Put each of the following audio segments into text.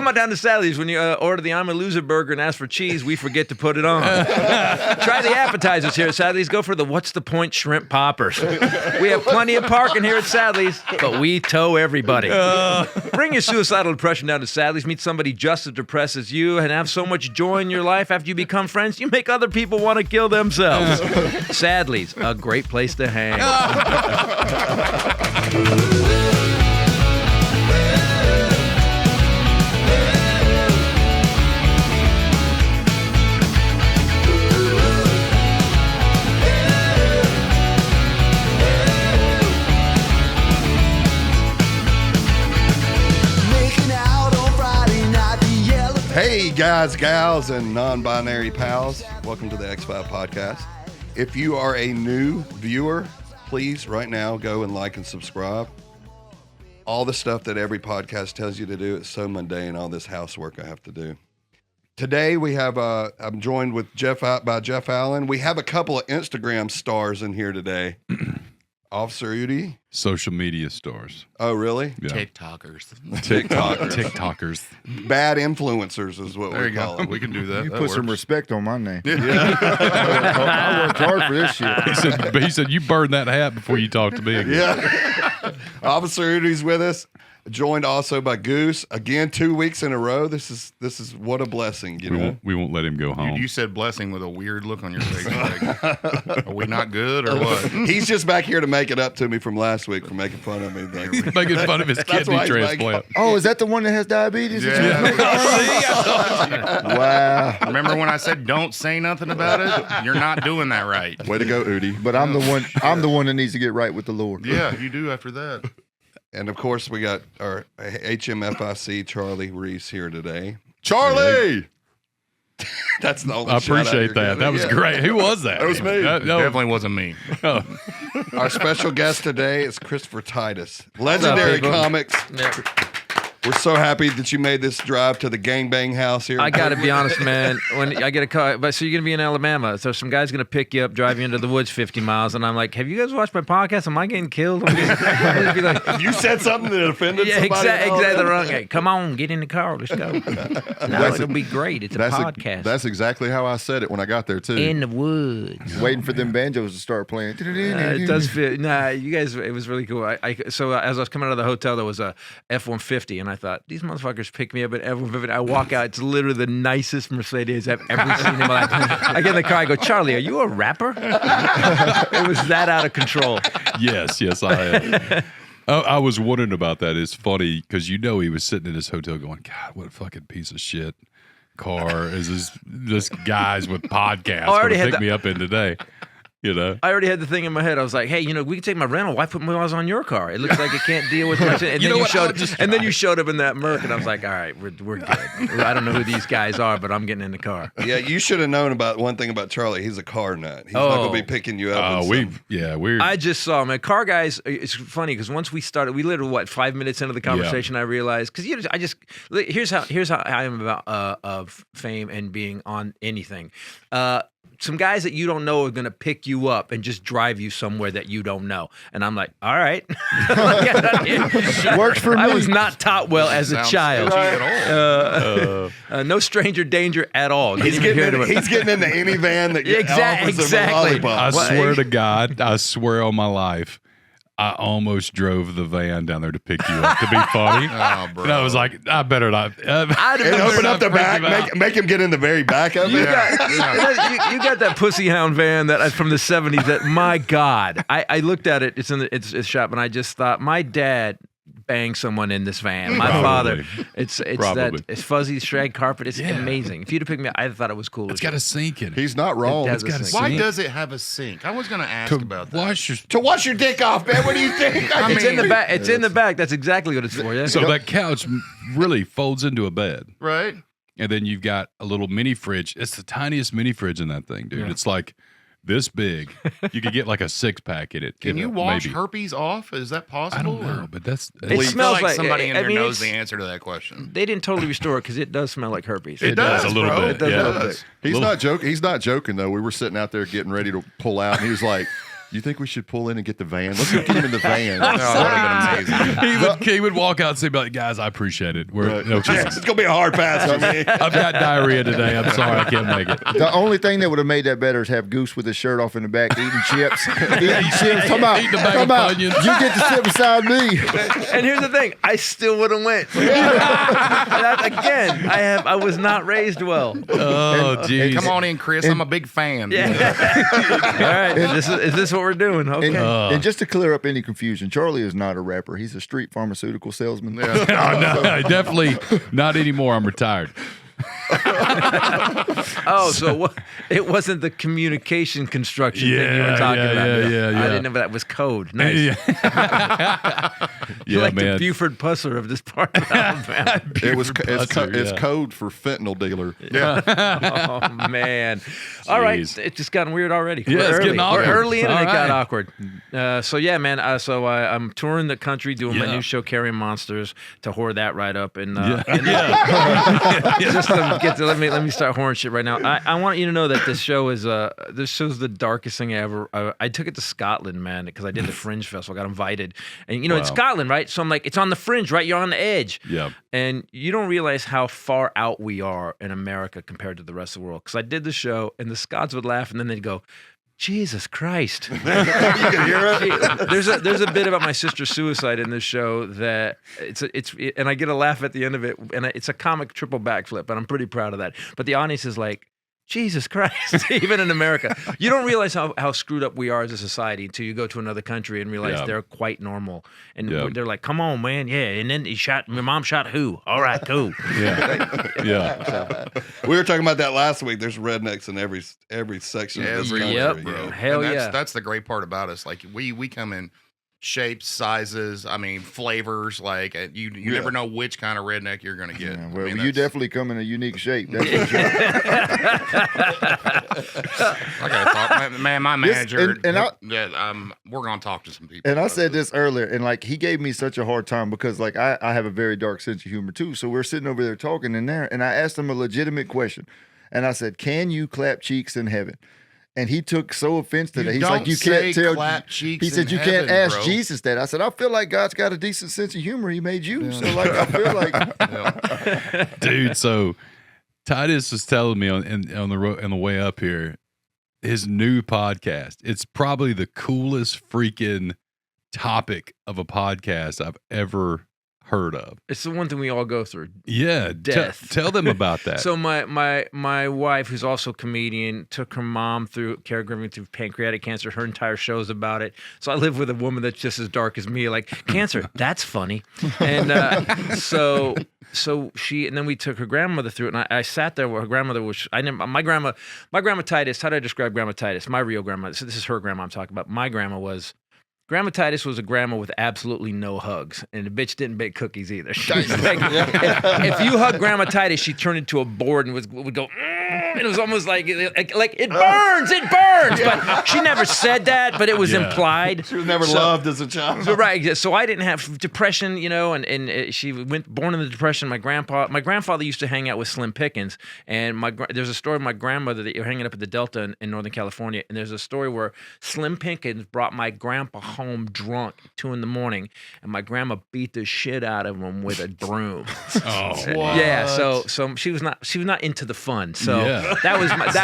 come on down to Sally's. When you order the I'm a Loser burger and ask for cheese, we forget to put it on. Try the appetizers here at Sally's. Go for the What's the Point shrimp poppers. We have plenty of parking here at Sally's, but we tow everybody. Bring your suicidal depression down to Sally's. Meet somebody just as depressed as you and have so much joy in your life after you become friends, you make other people want to kill themselves. Sadly's, a great place to hang. Hey guys, gals, and non-binary pals. Welcome to the X5 podcast. If you are a new viewer, please right now go and like and subscribe. All the stuff that every podcast tells you to do, it's so mundane, all this housework I have to do. Today we have, I'm joined with Jeff Allen. We have a couple of Instagram stars in here today. Officer Eudy. Social media stars. Oh, really? Yeah. TikTokers. Bad influencers is what we call them. We can do that. You That put some works. respect on my name. I worked hard for this shit. He said, you burn that hat before you talk to me again. Yeah. Officer Eudy's with us. Joined also by Goose. Again, 2 weeks in a row. This is what a blessing, you know? We won't let him go home. You said blessing with a weird look on your face. Like, are we not good or what? He's just back here to make it up to me from last week for making fun of me. He's making fun of his kidney why he's transplant. Oh, is that the one that has diabetes? Yeah. Wow. Remember when I said don't say nothing about it? You're not doing that right. Way to go, Eudy. But I'm the one. I'm the one that needs to get right with the Lord. Yeah, you do after that. And of course, we got our HMFIC Charlie Reese here today. Charlie! That's the only I shout out appreciate you're that. getting. That was great. Who was that? That was me. No. Definitely wasn't me. Our special guest today is Christopher Titus, legendary people? comics. Yeah. We're so happy that you made this drive to the gangbang house here. I got to be honest, man. When I get a call, but so you're going to be in Alabama. So some guy's going to pick you up, drive you into the woods 50 miles. And I'm like, have you guys watched my podcast? Am I getting killed? I'm gonna be like, You said something that offended yeah, somebody. exactly wrong. Hey, come on, get in the car. Let's go. No, it'll be great. It's a podcast. That's exactly how I said it when I got there too. in the woods. Waiting for them banjos to start playing. It does feel. Nah, you guys. It was really cool. So as I was coming out of the hotel, there was a F-150, and I thought these motherfuckers pick me up at F-150. I walk out. It's literally the nicest Mercedes I've ever seen in my life. I get in the car. I go, Charlie, are you a rapper? It was that out of control. Yes, I am. I was wondering about that. It's funny because he was sitting in his hotel going, God, what a fucking piece of shit car is this guy's with podcasts going to pick me up in today. You know, I already had the thing in my head. I was like, "Hey, we can take my rental. Why put miles on your car? It looks like it can't deal with much." And then you showed up in that Merc, and I was like, "All right, we're good." I don't know who these guys are, but I'm getting in the car. Yeah, you should have known about one thing about Charlie. He's a car nut. He's not going to be picking you up. we're. I just saw, man, car guys. It's funny because once we started, we literally 5 minutes into the conversation, I realized because here's how I am about of fame and being on anything. Some guys that you don't know are going to pick you up and just drive you somewhere that you don't know. And I'm like, all right. Works for me. I was not taught well as a child. No stranger danger at all. He's getting into any van that offers him a lollipop. I swear to God, I swear on my life, I almost drove the van down there to pick you up to be funny. Oh, bro. And I was like, I better not. And open up the back, make him get in the very back of it. You got that pussy hound van that from the 70s. That my God, I looked at it. It's in it's shop, and I just thought my dad bang someone in this van. My father, it's fuzzy shag carpet. It's amazing. If you'd have picked me up, I thought it was cool. It's got a sink in it. He's not wrong. It's got a sink. Why does it have a sink? I was going to ask about that. To wash your dick off, man. What do you think? It's in the back. It's in the back. That's exactly what it's for. Yeah. So that couch really folds into a bed. Right. And then you've got a little mini fridge. It's the tiniest mini fridge in that thing, dude. Yeah. It's like this big. You could get like a 6-pack in it. Can you wash maybe. herpes off? Is that possible? I don't know, but that's It I smells feel like somebody in I here mean, knows the answer to that question. They didn't totally restore it because it does smell like herpes. It does a little bro. bit. It does a Yeah. little bit. He's not joking though. We were sitting out there getting ready to pull out, and he was like, You think we should pull in and get the van? Let's go get him in the van. No, that would have been amazing. He would walk out and say, like, guys, I appreciate it. Right. It's gonna be a hard pass for me. I've got diarrhea today. I'm sorry, I can't make it. The only thing that would have made that better is have Goose with his shirt off in the back eating chips. Come out. Eating a bag Come of out. onions. You get to sit beside me. And here's the thing, I still would have went. Again, I was not raised well. Oh, jeez. Come on in, Chris. I'm a big fan. All right, is this what we're doing? Okay. And just to clear up any confusion, Charlie is not a rapper. He's a street pharmaceutical salesman. Oh, no, definitely not anymore. I'm retired. So it wasn't the communication construction thing you were talking about. Yeah. I didn't know that was code. Nice. You're like man. the Buford Pusser of this part of Alabama. It's code for fentanyl dealer. Oh, man. All right. Jeez. It's just gotten weird already. Yeah, it's getting awkward. We're early in and All it got right. awkward. So, yeah, man. I'm touring the country doing my new show, Carrying Monsters, to whore that right up. And, just to let me start whoring shit right now. I want you to know that this show's the darkest thing ever. I took it to Scotland, man, because I did the Fringe Festival. I got invited. And, it's Scotland, right? So I'm like, it's on the fringe, right? You're on the edge. Yeah. And you don't realize how far out we are in America compared to the rest of the world. Because I did the show, and the Scots would laugh, and then they'd go, Jesus Christ. You can hear it. There's a bit about my sister's suicide in this show that and I get a laugh at the end of it, and it's a comic triple backflip, and I'm pretty proud of that. But the audience is like, Jesus Christ, even in America. You don't realize how screwed up we are as a society until you go to another country and realize they're quite normal. And they're like, come on, man, yeah. And then my mom shot who? All right, cool. Yeah. We were talking about that last week. There's rednecks in every section of this country. Yep, bro. Hell and yeah. That's the great part about us. Like we come in shapes, sizes, flavors. Like you never know which kind of redneck you're gonna get. Yeah, well, you definitely come in a unique shape. That's for sure. I gotta talk, man. My manager, and we're gonna talk to some people. And I said this earlier, and like he gave me such a hard time because like I have a very dark sense of humor too. So we're sitting over there talking in there, and I asked him a legitimate question, and I said, "Can you clap cheeks in heaven?" And he took so offense to that. He's like, "You can't tell." Clap cheeks He said, in "You heaven, can't ask bro." Jesus that." I said, "I feel like God's got a decent sense of humor. He made you, so like I feel like." Dude, so Titus was telling me on the way up here, his new podcast. It's probably the coolest freaking topic of a podcast I've ever heard of. It's the one thing we all go through. Yeah, Death. Tell them about that. So my wife, who's also a comedian, took her mom through caregiving through pancreatic cancer. Her entire show's about it. So I live with a woman that's just as dark as me. Like, cancer, that's funny. And so she, and then we took her grandmother through it. And I sat there with her grandmother, which my grandma Titus. How do I describe Grandma Titus? My real grandma. So this is her grandma I'm talking about. My Grandma Titus was a grandma with absolutely no hugs, and the bitch didn't bake cookies either. She was like, if you hug Grandma Titus, she turned into a board and would go, and it was almost like it burns. But she never said that, but it was implied. She was never loved as a child. So, right. So I didn't have depression, and she born in the Depression. My grandfather used to hang out with Slim Pickens, and there's a story of my grandmother that you're hanging up at the Delta in Northern California, and there's a story where Slim Pickens brought my grandpa home drunk at 2 a.m, and my grandma beat the shit out of him with a broom. Oh, Yeah. So she was not into the fun. So Yeah. that was like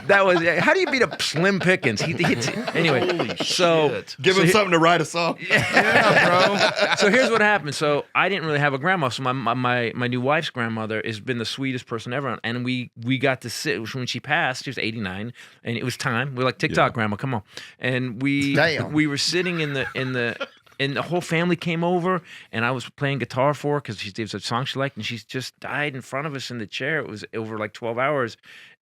that was how do you beat up Slim Pickens? Anyway. Holy So shit. Give him something to write a song. Yeah, bro. So here's what happened. So I didn't really have a grandma. So my new wife's grandmother has been the sweetest person ever. And we got to sit when she passed. She was 89, and it was time. We're like, TikTok, grandma, come on. And we were sitting in the and the whole family came over, and I was playing guitar for her because there was a song she liked, and she just died in front of us in the chair. It was over like 12 hours.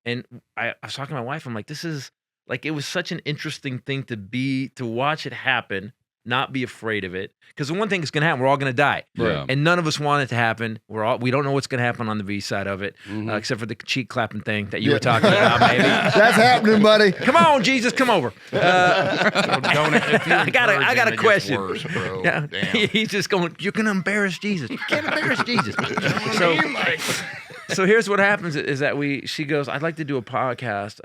And I was talking to my wife. I'm like, this is like, it was such an interesting thing to watch it happen, not be afraid of it. Because the one thing that's going to happen, we're all going to die. Yeah. And none of us want it to happen. We don't know what's going to happen on the V side of it, except for the cheek clapping thing that you were talking about, maybe. That's happening, buddy. Come on, Jesus, come over. I I got a question. Worse, bro. Yeah. Damn. He's just going, you're going to embarrass Jesus. You can't embarrass Jesus. So, So here's what happens is that she goes, I'd like to do a podcast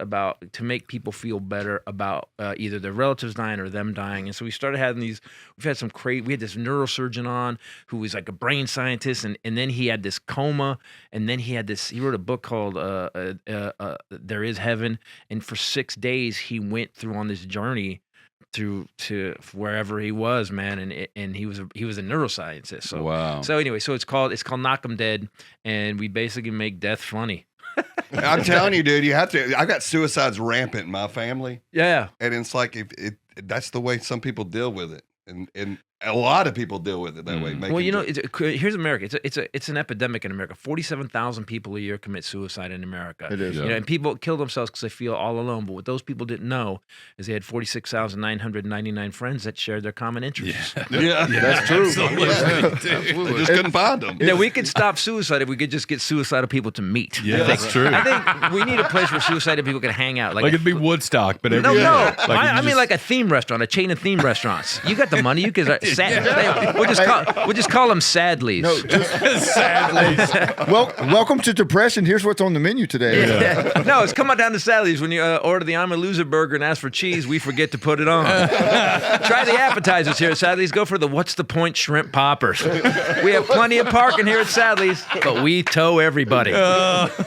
to make people feel better about either their relatives dying or them dying. And so we started having we've had we had this neurosurgeon on who was like a brain scientist, and then he had this coma, and then he wrote a book called There Is Heaven. And for 6 days he went through on this journey to wherever he was, man, and he was a neuroscientist. So wow. So anyway, it's called Knock 'Em Dead, and we basically make death funny. I'm telling you, dude, you have to. I got suicides rampant in my family. Yeah, and it's like that's the way some people deal with it, and a lot of people deal with it that way. Well, here's America. It's an epidemic in America. 47,000 people a year commit suicide in America. It is. You know, and people kill themselves because they feel all alone. But what those people didn't know is they had 46,999 friends that shared their common interests. Yeah, That's true. They just couldn't find them. Yeah, we could stop suicide if we could just get suicidal people to meet. Yeah, that's true. I think we need a place where suicidal people can hang out. Like it'd be Woodstock, but every No. Like I mean like a theme restaurant, a chain of theme restaurants. You got the money. You could. We'll just call them Sadlies. No, sadly. welcome to depression. Here's what's on the menu today. Yeah. No, it's come on down to Sadlies. When you order the I'm a Loser burger and ask for cheese, we forget to put it on. Try the appetizers here at Sadlies. Go for the What's the Point shrimp poppers. We have plenty of parking here at Sadlies, but we tow everybody.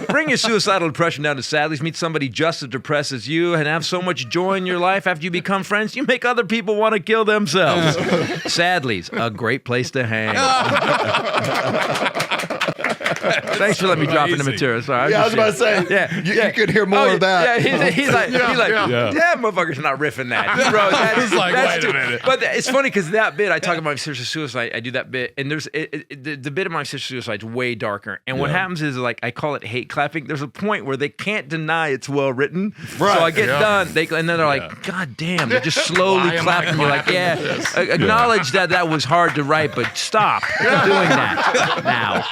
Bring your suicidal depression down to Sadlies. Meet somebody just as depressed as you and have so much joy in your life after you become friends, you make other people want to kill themselves. Sadlies, a great place to hang. Thanks for letting me drop in the material. Sorry, I was about to say. Yeah, you could hear more of that. Yeah, he's like, yeah, motherfucker's not riffing that. He wrote that. He's like, wait a minute. But it's funny because that bit, I talk about my sister's suicide. I do that bit, and the bit of my sister's suicide is way darker. And what happens is, like, I call it hate clapping. There's a point where they can't deny it's well written. Right. So I get done, and then they're like, God damn, they're just slowly clapping. You're like, acknowledge that was hard to write, but stop doing that now.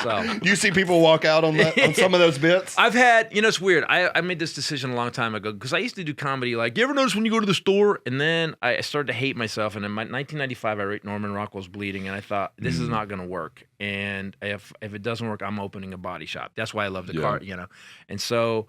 So. Do you see people walk out on some of those bits? I've had, it's weird. I made this decision a long time ago because I used to do comedy. Like, you ever notice when you go to the store? And then I started to hate myself. And in 1995, I wrote Norman Rockwell's Bleeding. And I thought, this is not going to work. And if it doesn't work, I'm opening a body shop. That's why I love the car, And so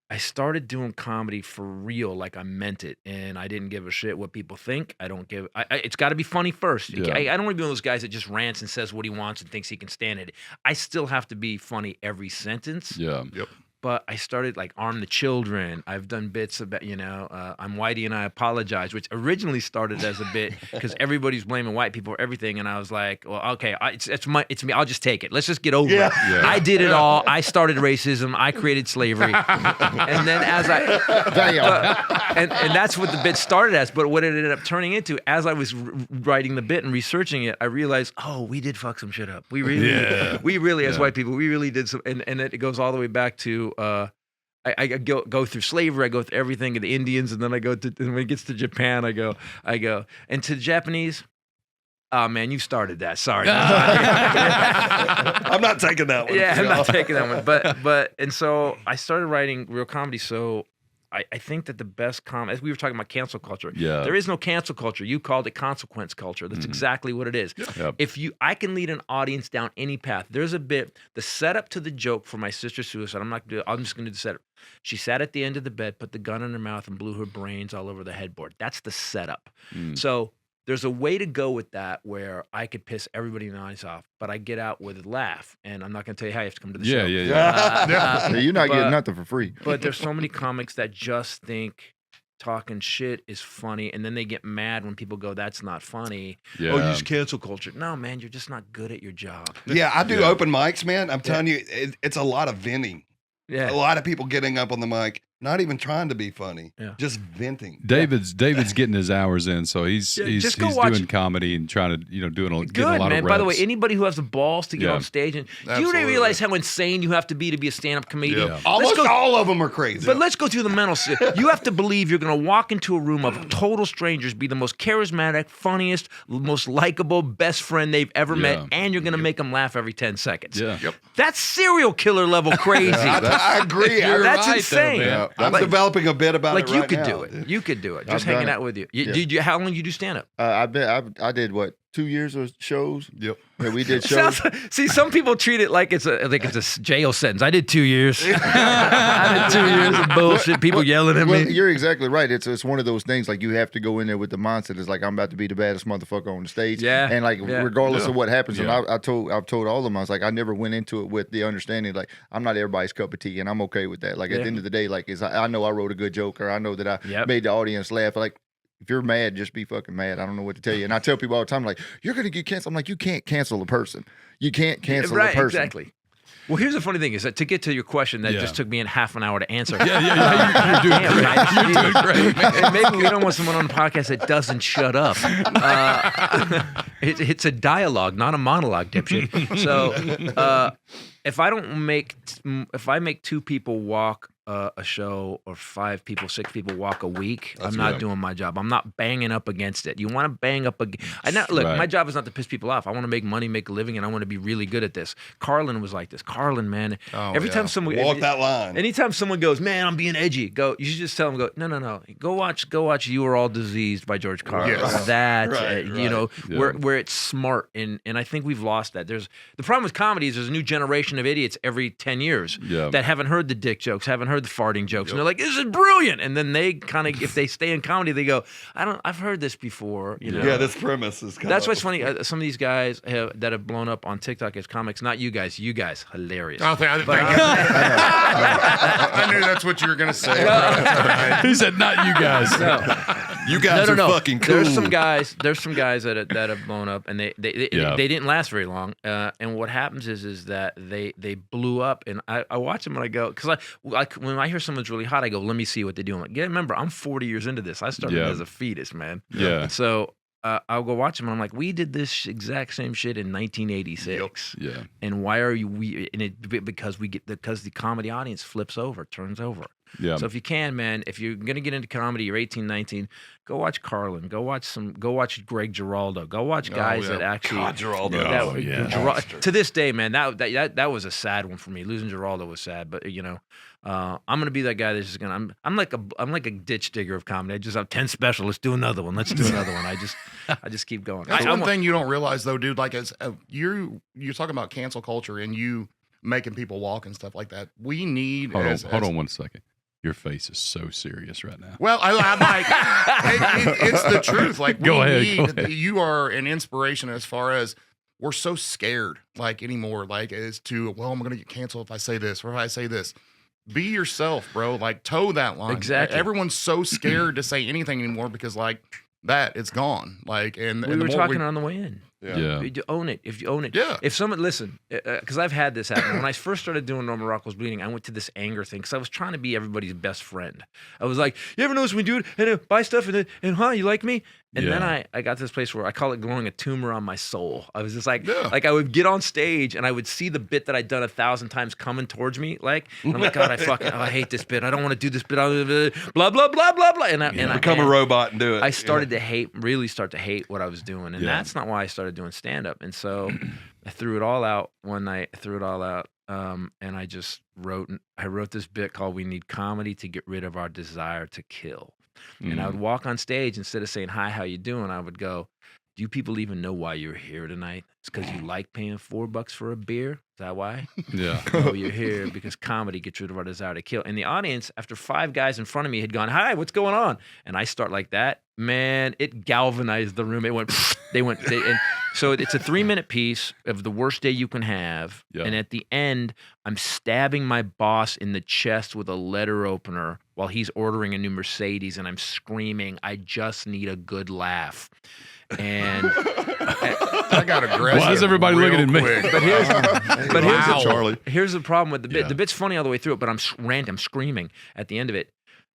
I started doing comedy for real, like I meant it, and I didn't give a shit what people think. It's got to be funny first. Yeah. I don't want to be one of those guys that just rants and says what he wants and thinks he can stand it. I still have to be funny every sentence. Yeah. Yep. But I started like Arm the Children. I've done bits about, I'm Whitey and I Apologize, which originally started as a bit because everybody's blaming white people for everything. And I was like, well, okay, it's me. I'll just take it. Let's just get over it. Yeah. I did it all. I started racism. I created slavery. And then and that's what the bit started as. But what it ended up turning into, as I was writing the bit and researching it, I realized, we did fuck some shit up. We really, as white people, we really did some, and it goes all the way back to, I go through slavery, I go through everything, and the Indians, and then I go to, and when it gets to Japan, I go, and to the Japanese, oh man, you started that. Sorry. I'm not taking that one. Yeah, I'm not taking that one. But and so I started writing real comedy. So I think that the best as we were talking about cancel culture. Yeah. There is no cancel culture. You called it consequence culture. That's exactly what it is. Yep. I can lead an audience down any path. There's a bit, the setup to the joke for my sister's suicide. I'm just gonna do the setup. She sat at the end of the bed, put the gun in her mouth, and blew her brains all over the headboard. That's the setup. So there's a way to go with that where I could piss everybody in the audience off, but I get out with a laugh, and I'm not going to tell you how you have to come to the show. Yeah. You're not getting nothing for free. But there's so many comics that just think talking shit is funny, and then they get mad when people go, that's not funny. Yeah. Oh, you use cancel culture. No, man, you're just not good at your job. Yeah, I do open mics, man. I'm telling you, it's a lot of venting. Yeah. A lot of people getting up on the mic, not even trying to be funny, just venting. David's getting his hours in, so he's doing comedy and trying to getting a lot Good, man. of reps. By the way, anybody who has the balls to get on stage, and do you really realize how insane you have to be a stand-up comedian? Yeah. Almost all of them are crazy. But let's go through the mental. You have to believe you're going to walk into a room of total strangers, be the most charismatic, funniest, most likable, best friend they've ever met, and you're going to make them laugh every 10 seconds. Yeah. Yep. That's serial killer level crazy. I agree. That's right, insane. though, I'm developing a bit about it you right could now. do it. You could do it. Just I've done hanging it. out with you. How long did you do stand up? I did what 2 years of shows. Yep. Yeah, we did shows. See, some people treat it like it's a jail sentence. I did 2 years. I did 2 years of bullshit. People yelling at me. You're exactly right. It's one of those things like you have to go in there with the mindset. It's like I'm about to be the baddest motherfucker on the stage. Yeah. And like regardless of what happens, and Yeah. I've told all of them, I was like, I never went into it with the understanding like I'm not everybody's cup of tea, and I'm okay with that. Like at the end of the day, like I know I wrote a good joke, or I know that I made the audience laugh. Like if you're mad, just be fucking mad. I don't know what to tell you. And I tell people all the time, like, you're going to get canceled. I'm like, you can't cancel a person. You can't cancel a person. Exactly. Well, here's the funny thing is that to get to your question, that just took me in half an hour to answer. You're doing Damn, great. right? You're doing great, man. And maybe we don't want someone on the podcast that doesn't shut up. It's a dialogue, not a monologue, dipshit. So if I make 2 people walk a show, or 5 people, 6 people walk a week, I'm not doing my job. I'm not banging up against it. You want to bang up against? Look, my job is not to piss people off. I want to make money, make a living, and I want to be really good at this. Carlin was like this. Carlin, man. Every time someone walk that line. Anytime someone goes, man, I'm being edgy. You should just tell them, no. Go watch You Are All Diseased by George Carlin. Yes. That's you know, where it's smart, and I think we've lost that. The problem with comedy is there's a new generation of idiots every 10 years that haven't heard the dick jokes, haven't heard the farting jokes, and they're like, this is brilliant. And then they kind of, if they stay in comedy, they go, I've heard this before. You know? Yeah, this premise is kind That's what's funny. Some of these guys that have blown up on TikTok as comics, not you guys, hilarious. I knew that's what you were going to say. He said, "Not you guys." You guys are fucking cool. There's some guys that have blown up, and they didn't last very long. And what happens is that they blew up, and I watch them and I go, because when I hear someone's really hot, I go, let me see what they do. I'm like, remember, I'm 40 years into this. I started as a fetus, man. Yeah. So I'll go watch them, and I'm like, we did this exact same shit in 1986. Yeah. And why are you because the comedy audience flips over, turns over. Yeah. So if you can, man, if you're gonna get into comedy, you're 18, 19, go watch Carlin, go watch Greg Giraldo, go watch guys that actually. God, Giraldo. To this day, man, that was a sad one for me. Losing Giraldo was sad, but you know, I'm gonna be that guy that's just gonna. I'm like a ditch digger of comedy. I just have 10 special. Let's do another one. Let's do another one. I just keep going. That's one thing you don't realize though, dude. Like as you're talking about cancel culture and you making people walk and stuff like that. We need. Hold on 1 second. Your face is so serious right now. Well, I'm like, it's the truth. Like, Go ahead. You are an inspiration as far as we're so scared, like anymore. Like, as to, well, I'm going to get canceled if I say this or if I say this. Be yourself, bro. Like, toe that line. Exactly. Everyone's so scared to say anything anymore because, like, it's gone. Like, and we were talking on the way in. Yeah. You own it. If you own it. Yeah. If someone, listen, because I've had this happen. When I first started doing Norman Rockwell's Bleeding, I went to this anger thing because I was trying to be everybody's best friend. I was like, you ever notice when we do it and buy stuff and you like me? And then I got to this place where I call it growing a tumor on my soul. I was just like I would get on stage and I would see the bit that I'd done 1,000 times coming towards me. Like, and I'm like, God, I hate this bit. I don't want to do this bit. Blah, blah, blah, blah, blah. And I become a robot and do it. I started to really start to hate what I was doing. And that's not why I started doing stand-up. And so I threw it all out one night. And I just wrote this bit called "We Need Comedy to Get Rid of Our Desire to Kill." And I would walk on stage, instead of saying, "Hi, how you doing?" I would go, "Do you people even know why you're here tonight? It's because you like paying $4 for a beer? Is that why?" Yeah. No, you're here because comedy gets rid of our desire to kill. And the audience, after 5 guys in front of me had gone, "Hi, what's going on?" And I start like that, man, it galvanized the room. It went, and so it's a 3-minute piece of the worst day you can have. Yeah. And at the end, I'm stabbing my boss in the chest with a letter opener while he's ordering a new Mercedes, and I'm screaming, "I just need a good laugh." And I got aggressive. Why is everybody looking at me? But here's the problem with the bit. Yeah. The bit's funny all the way through it, but I'm screaming at the end of it.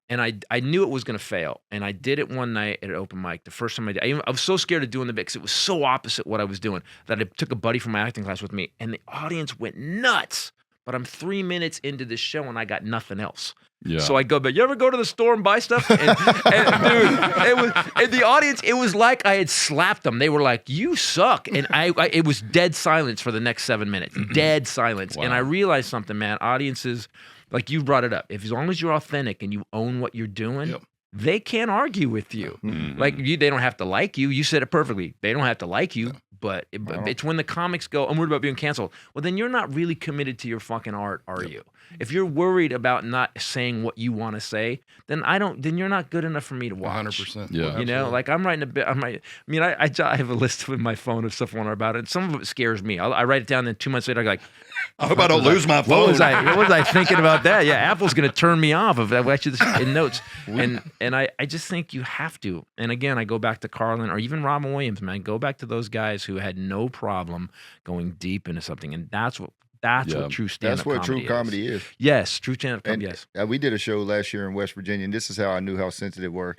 And I knew it was going to fail. And I did it one night at an open mic. The first time I did, I was so scared of doing the bit because it was so opposite what I was doing that I took a buddy from my acting class with me, and the audience went nuts. But I'm 3 minutes into the show and I got nothing else. Yeah. So I go, but you ever go to the store and buy stuff? And dude, the audience, it was like I had slapped them. They were like, "You suck." And it was dead silence for the next 7 minutes. Dead silence. Wow. And I realized something, man. Audiences, like you brought it up, as long as you're authentic and you own what you're doing, they can't argue with you. Like they don't have to like you. You said it perfectly. They don't have to like you, but it's when the comics go, I'm worried about being canceled. Well, then you're not really committed to your fucking art, are you? If you're worried about not saying what you want to say, then then you're not good enough for me to watch. 100%. Yeah. You know, like I'm writing a bit. I have a list in my phone of stuff I want to about it. Some of it scares me. I write it down, then 2 months later, I go like, I hope I don't lose my phone. what was I thinking about that? Yeah, Apple's gonna turn me off if I actually in notes. And I just think you have to. And again, I go back to Carlin or even Robin Williams, man. Go back to those guys who had no problem going deep into something, and that's what true stand-up comedy is. That's what true comedy is. Yes, true stand-up comedy. Yes. We did a show last year in West Virginia, and this is how I knew how sensitive we're.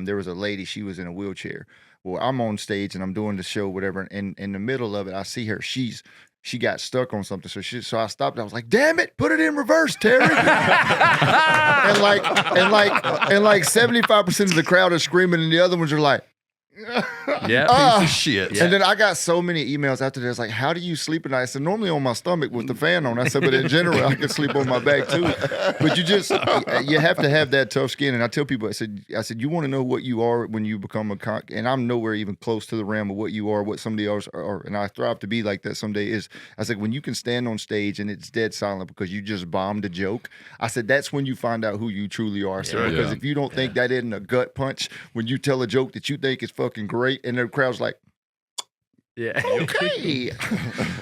There was a lady, she was in a wheelchair. Well, I'm on stage and I'm doing the show, whatever, and in the middle of it, I see her. She got stuck on something, so I stopped. I was like, "Damn it, put it in reverse, Terry!" and like 75% of the crowd are screaming, and the other ones are like, Yeah, piece of shit. Yeah. And then I got so many emails after this, like, how do you sleep at night? I said, normally on my stomach with the fan on. I said, but in general, I can sleep on my back too. But you have to have that tough skin. And I tell people, I said, you want to know what you are when you become a comic, and I'm nowhere even close to the realm of what you are, what somebody else are, and I strive to be like that someday. I said, when you can stand on stage and it's dead silent because you just bombed a joke, I said, that's when you find out who you truly are. So because if you don't think that isn't a gut punch, when you tell a joke that you think is fucking great, and the crowd's like, yeah. okay.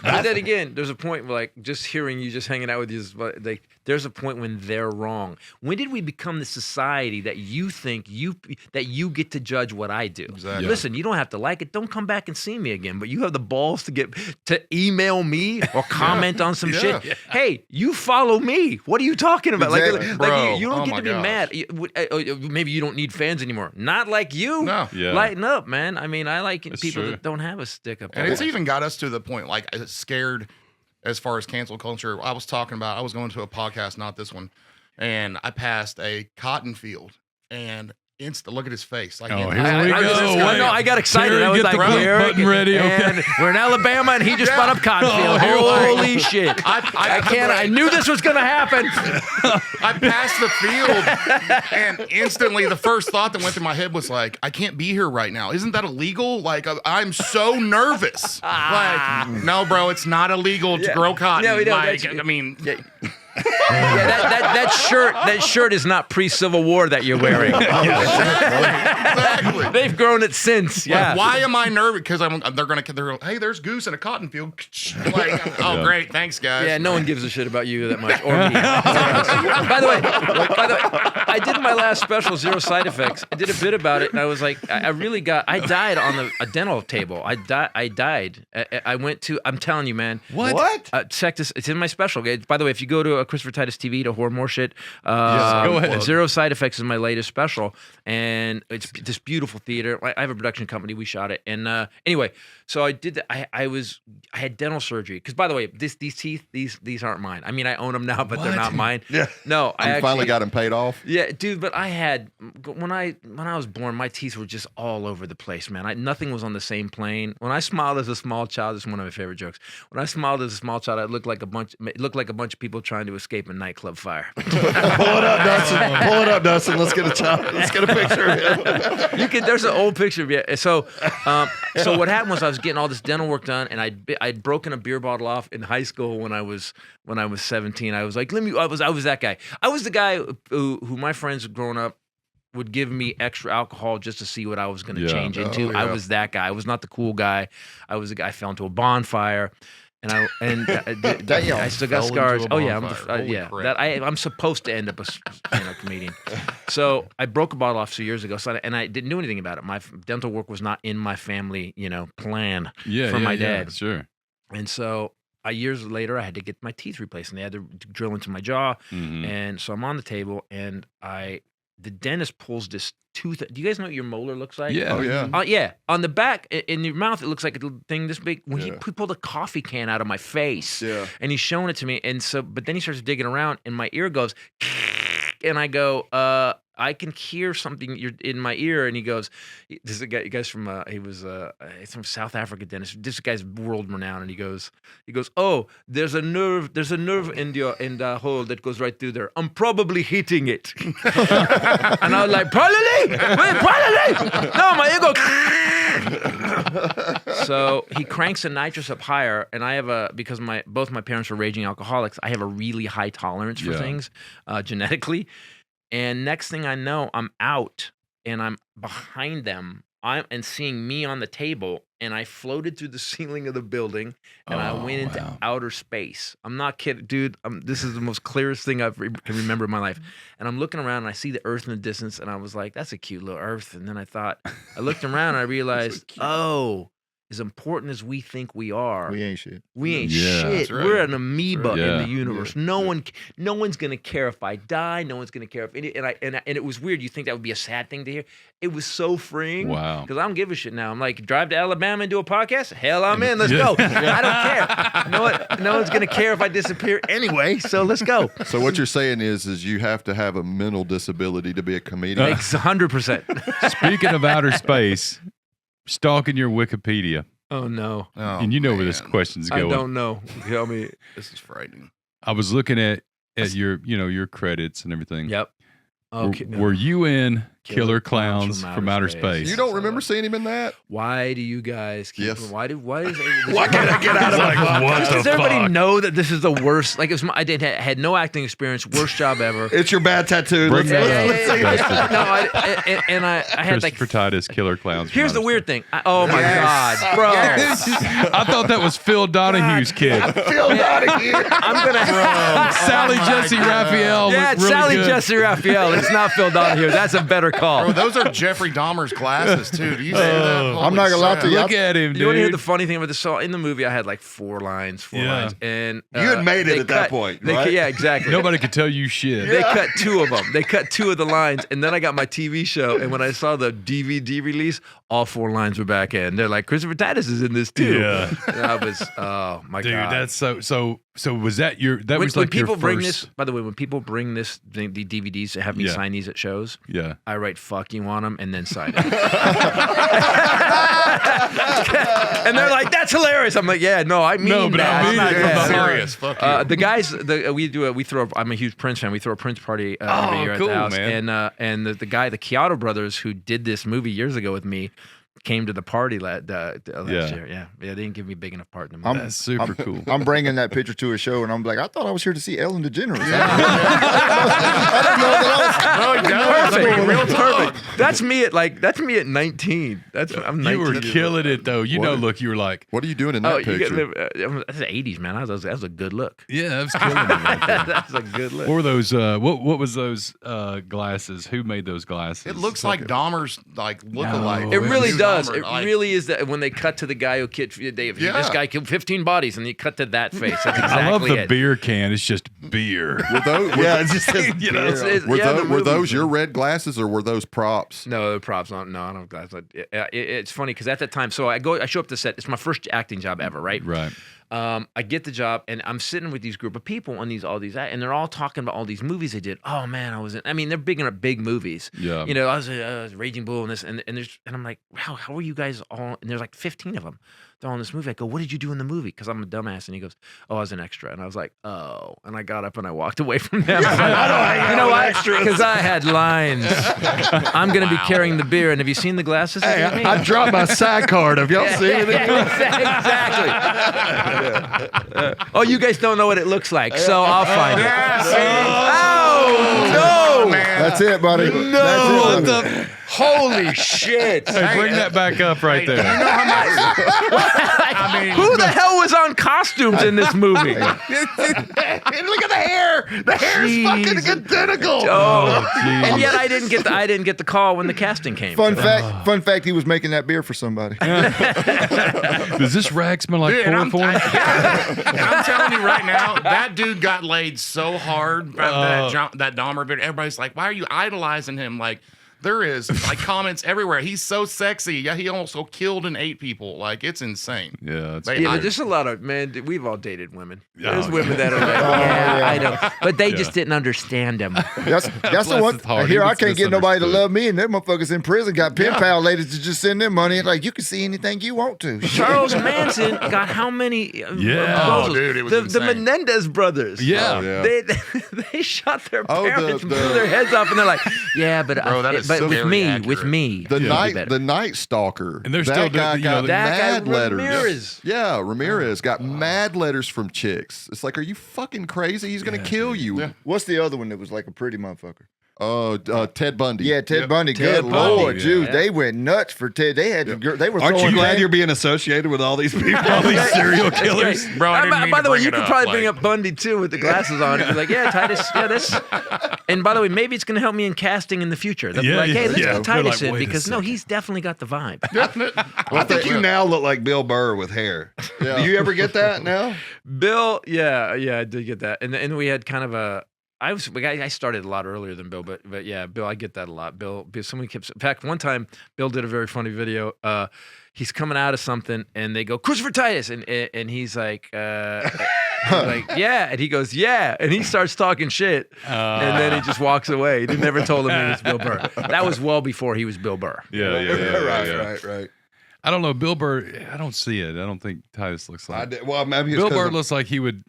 But then again, there's a point where, like, just hearing you just hanging out with you is like, there's a point when they're wrong. When did we become the society that you think that you get to judge what I do? Exactly. Listen, you don't have to like it. Don't come back and see me again. But you have the balls to email me or comment on some shit. Hey, you follow me. What are you talking about? Exactly. Like Bro, you don't oh get my to be gosh. mad. Maybe you don't need fans anymore. Not like you. No. Yeah. Lighten up, man. I mean, I like That's people true. that don't have a stick up. And their it's ass. even got us to the point, like, scared as far as cancel culture. I was going to a podcast, not this one, and I passed a cotton field, and look at his face. Like, Oh, in- here we go. Wait. No, I got excited. Terry, I was get the like, vote Eric, button ready, okay. and we're in Alabama, and he just brought up Cottonfield. Holy shit! I can't. I knew this was gonna happen. I passed the field, and instantly the first thought that went through my head was like, I can't be here right now. Isn't that illegal? Like, I'm so nervous. Like, no, bro, it's not illegal to grow cotton. Yeah, we know, like, that's- I mean, that shirt is not pre-Civil War that you're wearing. exactly. They've grown it since. Yeah. Like, why am I nervous? Because they're hey, there's Goose in a cotton field. Like, oh, great, thanks, guys. Yeah, no one gives a shit about you that much, or me. By the way, I did my last special, Zero Side Effects. I did a bit about it, and I was like, I died on a dental table. I died. I went to, I'm telling you, man. What? Check this. It's in my special. By the way, if you go to Christopher Titus TV to Horror More Shit, go ahead. Zero Side Effects is my latest special, and it's this beautiful theater. I have a production company. We shot it, and anyway, so I did that. I had dental surgery because, by the way, these teeth, these aren't mine. I mean, I own them now, but they're not mine. Yeah. No, You finally got him paid off. Yeah, dude, but I had when I was born, my teeth were just all over the place, man. Nothing was on the same plane. When I smiled as a small child, this is one of my favorite jokes. When I smiled as a small child, it looked like a bunch of people trying to escape a nightclub fire. Pull it up, Dustin. Pull it up, Dustin. Let's get a picture of him. There's an old picture of you. So what happened was I was getting all this dental work done, and I'd broken a beer bottle off in high school when I was 17. I was like, I was that guy. I was the guy who my friends growing up would give me extra alcohol just to see what I was going to change into. yeah. I was that guy. I was not the cool guy. I was the guy. I fell into a bonfire. And I still got Fell scars. into a Oh yeah, bonfire. Holy crap. I'm supposed to end up a stand-up comedian. So I broke a bottle off 2 years ago. And I didn't do anything about it. My dental work was not in my family, plan for my dad. Sure. And so years later, I had to get my teeth replaced, and they had to drill into my jaw. Mhm. And so I'm on the table, and the dentist pulls this tooth. Do you guys know what your molar looks like? Yeah. Oh, yeah. Yeah, on the back in your mouth, it looks like a little thing this big. When he Yeah. pulled a coffee can out of my face, Yeah. and he's showing it to me, and so, but then he starts digging around, and my ear goes, and I go, I can hear something in my ear, and he goes, "This is a guy's from he's from South Africa, Dennis. This guy's world renowned." And he goes, "Oh, there's a nerve in the hole that goes right through there. I'm probably hitting it." And I was like, "Probably? Wait, probably? No, my ego." So he cranks the nitrous up higher, and I have because both my parents are raging alcoholics, I have a really high tolerance for things genetically. And next thing I know, I'm out and I'm behind them. And seeing me on the table, and I floated through the ceiling of the building, and I went into outer space. I'm not kidding, dude. This is the most clearest thing I can remember in my life. And I'm looking around, and I see the Earth in the distance, and I was like, "That's a cute little Earth." And then I looked around, and I realized, as important as we think we are, We ain't shit. we ain't Yeah. shit. That's right. We're an amoeba in Yeah. the universe. No one's gonna care if I die. No one's gonna care if and it was weird. You think that would be a sad thing to hear? It was so freeing. Wow. Because I don't give a shit now. I'm like, drive to Alabama and do a podcast? Hell, I'm in. Let's go. I don't care. No one's gonna care if I disappear anyway. So let's go. So what you're saying is you have to have a mental disability to be a comedian. 100%. Speaking of outer space, stalking your Wikipedia. Oh no. Oh, And you know where this man. question's I going. don't know. Tell me. This is frightening. I was looking at your credits and everything. Yep. Okay. Were you in Killer Clowns from Outer Space? You don't remember seeing him in that? Why do you guys keep Yes. why is Why can't I get out of my box? Does everybody know that this is the worst? Like, I had no acting experience, worst job ever. It's your bad tattoo. Bring that up. No, I had like. Christopher Titus, Killer Clowns. from Here's the Outer weird Space. thing. Oh my God, bro! I thought that was Phil Donahue's kid. Phil Donahue. I'm gonna. Sally Jesse Raphael. Yeah, looked it's really Sally good. Jesse Raphael. It's not Phil Donahue. That's a better call. Bro, those are Jeffrey Dahmer's glasses too. Do you see that? I'm not gonna lie to you. Look at him, dude. You want to hear the funny thing about this? So in the movie, I had like four lines, and You had made it they at that point, they right? Yeah, exactly. Nobody could tell you shit. They cut two of them. They cut two of the lines, and then I got my TV show. And when I saw the DVD release, all four lines were back in. They're like, Christopher Titus is in this too. Yeah. And I was, oh my Dude, God. that's so was that your when, was when like your people bring first, this, by the way, when people bring the DVDs to have me Yeah. sign these at shows, Yeah. I write "fuck you" on them and then sign it. And they're like, "That's hilarious." I'm like, "Yeah, no, I mean No, but that. I mean I'm not it. that I'm serious. Fuck you. The guys, we throw. I'm a huge Prince fan. We throw a Prince party every year cool, at the house, man. and the guy, the Chiodo brothers, who did this movie years ago with me, came to the party last year. Yeah, they didn't give me a big enough part in the movie. That's super cool. I'm bringing that picture to a show, and I'm like, I thought I was here to see Ellen DeGeneres. Perfect. Perfect. That's me at 19. I'm 19. You were killing it though. You know, look, you were like, What are you doing in Oh, that you picture? get that's the 80s, man. That was a good look. yeah, that was killing it right there. That's a good look. What were those? What was those glasses? Who made those glasses? It looks like Dahmer's look-alike. It really Dahmer, does. It like- really is that when they cut to the guy who killed, this guy killed 15 bodies, and you cut to that face. That's exactly I love the it. beer can. It's just beer. Were those, Yeah, it just says You know, were those your red glasses or were those props? No, the props. No, I don't have glasses. It's funny because at that time, so I show up to set. It's my first acting job ever, right? Right. I get the job, and I'm sitting with these group of people on and they're all talking about all these movies they did. Oh man, they're big movies. Yeah. You know, I was Raging Bull and this, and I'm like, wow, how are you guys all? And there's like 15 of them. They're all in this movie. I go, what did you do in the movie? Because I'm a dumbass. And he goes, oh, I was an extra. And I was like, oh. And I got up and I walked away from them. I was like, you know what? Because I had lines. I'm going to be carrying the beer. And have you seen the glasses? Hey, I dropped my side card. Have y'all seen it? Exactly. Oh, you guys don't know what it looks like, so I'll find it. Oh, no. That's it, buddy. No. That's it, buddy. Holy shit. Hey, bring that back up right there. Who the hell was on costumes in this movie? And look at the hair. The hair's fucking identical. Oh, jeez. and yet I didn't get the call when the casting came. Fun fact, he was making that beer for somebody. Does this rag smell like Dude, and I'm chloroform? telling you right now, that dude got laid so hard by that Dahmer bit. Everybody's like, why are you idolizing him? Like, There is like comments everywhere. He's so sexy. Yeah, he also killed and ate people. Like it's insane. Yeah, it's Yeah, but there's a lot of we've all dated women. There's Oh, women that are like, I know, but they just didn't understand him. That's the one. his heart. He Here, I was can't get nobody to misunderstood. love me, and them motherfuckers in prison got pen pal ladies to just send them money. Like, you can see anything you want to. Charles Manson got how many? Yeah. proposals? Oh, dude, it was the insane. Menendez brothers. Yeah. Yeah. They shot their Oh, parents and the- blew their heads off, and they're like, yeah, but Bro, that is but so with very me, accurate. with me, The it'd be night, better. the Night Stalker, And they're that still guy doing- you know, got that guy, mad letters. Ramirez. Yeah, Ramirez got mad letters from chicks. It's like, are you fucking crazy? He's gonna kill you. Yeah. What's the other one that was like a pretty motherfucker? Ted Bundy. Yeah, Ted Bundy. Ted Good Bundy, Lord, yeah. Jews, they went nuts for Ted. They had they were Aren't you throwing glad things- you're being associated with all these people, all these serial killers? Bro, I didn't mean by to the way, bring you it could up, probably like- bring up Bundy too with the glasses on. You'd be like, yeah, Titus, yeah, this. And by the way, maybe it's going to help me in casting in the future. They'll be Yeah, like, hey, yeah, let's yeah. get Titus They're like, in wait a because no, second. he's definitely got the vibe. I think you now look like Bill Burr with hair. Yeah. Do you ever get that now? Bill, yeah, I did get that, and we had kind of a. I started a lot earlier than Bill, but yeah, Bill, I get that a lot. Bill, somebody keeps. In fact, one time Bill did a very funny video. He's coming out of something, and they go Christopher Titus, and he's like, yeah, and he goes, yeah, and he starts talking shit, and then he just walks away. He never told him it was Bill Burr. That was well before he was Bill Burr. Yeah. Right. I don't know, Bill Burr. I don't see it. I don't think Titus looks I like. did, well, maybe it's Bill 'cause Burr of- looks like he would.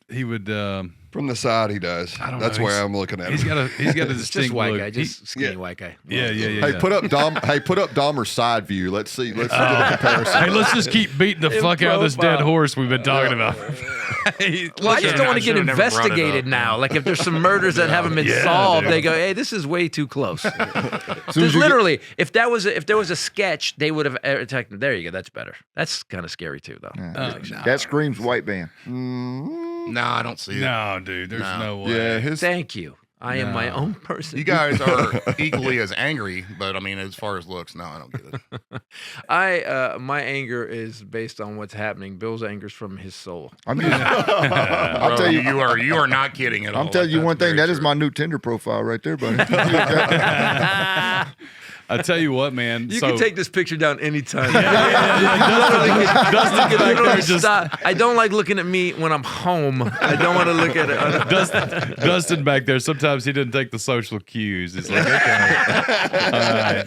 from the side he does. I don't That's know. where He's- I'm looking at He's him. got a It's distinct just white look. guy, just skinny yeah. white guy. Yeah. Hey, put up Dahmer's side view. Let's see. Let's do the comparison. Hey, let's just keep beating the In fuck out of this dead profile. horse we've been talking about. Well, I just don't want to get should've never brought it investigated up. now. Like if there's some murders that haven't been Yeah, solved, dude. they go, "Hey, this is way too close." Soon as There's you literally, if there was a sketch, they would have attacked. There you go. That's better. That's kind of scary too, though. That screams white band. No, I don't see it. No, dude, there's no way. Yeah, his Thank you. I am my own person. You guys are equally as angry, but I mean, as far as looks, no, I don't get it. My anger is based on what's happening. Bill's anger is from his soul. I'm just, I'll tell you- you are not kidding at all. I'm telling you That's one thing. very That is true. my new Tinder profile right there, buddy. I tell you what, man. You so, can take this picture down anytime. Dustin back there just Stop. I don't like looking at me when I'm home. I don't want to look at it. Dustin back there. Sometimes he didn't take the social cues. It's like, okay,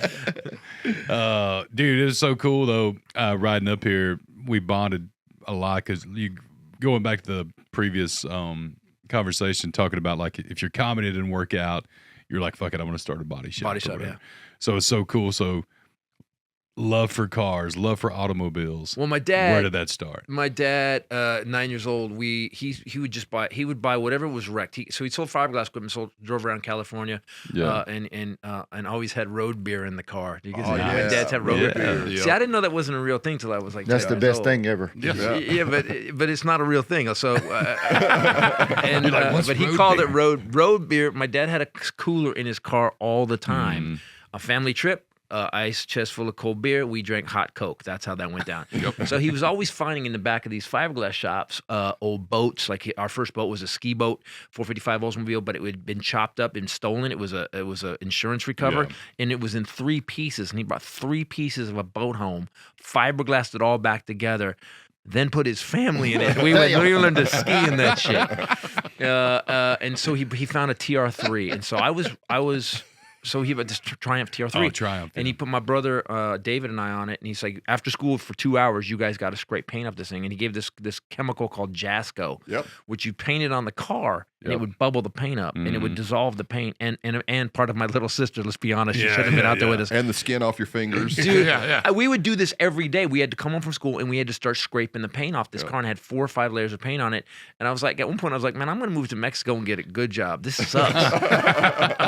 all right. Dude, it was so cool though. Riding up here, we bonded a lot because you going back to the previous conversation talking about like if your comedy didn't work out, you're like, fuck it, I'm gonna start a body shop. Body or shop, whatever. yeah. So it's so cool. So love for cars, love for automobiles. Well, my Where dad. did that start? My dad, 9 years old, he would just buy. He would buy whatever was wrecked. So he sold fiberglass equipment. Drove around California, Yeah. and always had road beer in the car. Do you guys Oh, my yes. dads have road Yeah. beer? See, I didn't know that wasn't a real thing till I was like. That's 10 the years best old. thing ever. Yeah, but it's not a real thing. So, and "What's but he road called beer?" it road beer. My dad had a cooler in his car all the time. A family trip. Ice chest full of cold beer. We drank hot Coke. That's how that went down. So he was always finding in the back of these fiberglass shops old boats. Like our first boat was a ski boat, 455 Oldsmobile, but it had been chopped up and stolen. It was a insurance recover, and it was in 3 pieces. And he brought 3 pieces of a boat home, fiberglassed it all back together. Then put his family in it. We learned to ski in that shit. And so he found a TR3, and so I was. So he had this Triumph TR3. Oh, Triumph, And he put my brother David and I on it, and he's like, after school for 2 hours, you guys got to scrape paint up this thing. And he gave this chemical called Jasco, which you painted on the car, and it would bubble the paint up, and it would dissolve the paint. And part of my little sister, let's be honest, she should have been out there with us. and the skin off your fingers. Dude, we would do this every day. We had to come home from school and we had to start scraping the paint off this car, and had 4 or 5 layers of paint on it. And I was like, at one point, I was like, man, I'm going to move to Mexico and get a good job. This sucks.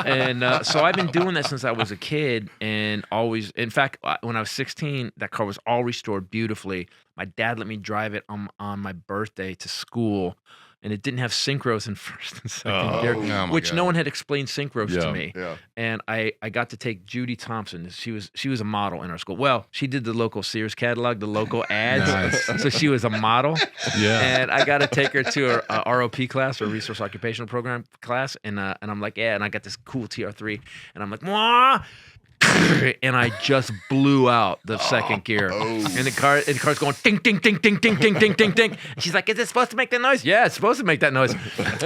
And so I've been doing that since I was a kid, and always. In fact, when I was 16, that car was all restored beautifully. My dad let me drive it on my birthday to school. And it didn't have synchros in first and second gear, oh my which no God. one had explained synchros to me. Yeah. And I got to take Judy Thompson. She was a model in our school. Well, she did the local Sears catalog, the local ads. So she was a model. Yeah. And I got to take her to her ROP class, or Resource Occupational Program class. And I'm like, yeah. And I got this cool TR3. And I'm like, Mwah! and I just blew out the second gear. And the car's going ding, ding, ding, ding, ding, ding, ding, ding, ding. And she's like, is it supposed to make that noise? Yeah, it's supposed to make that noise.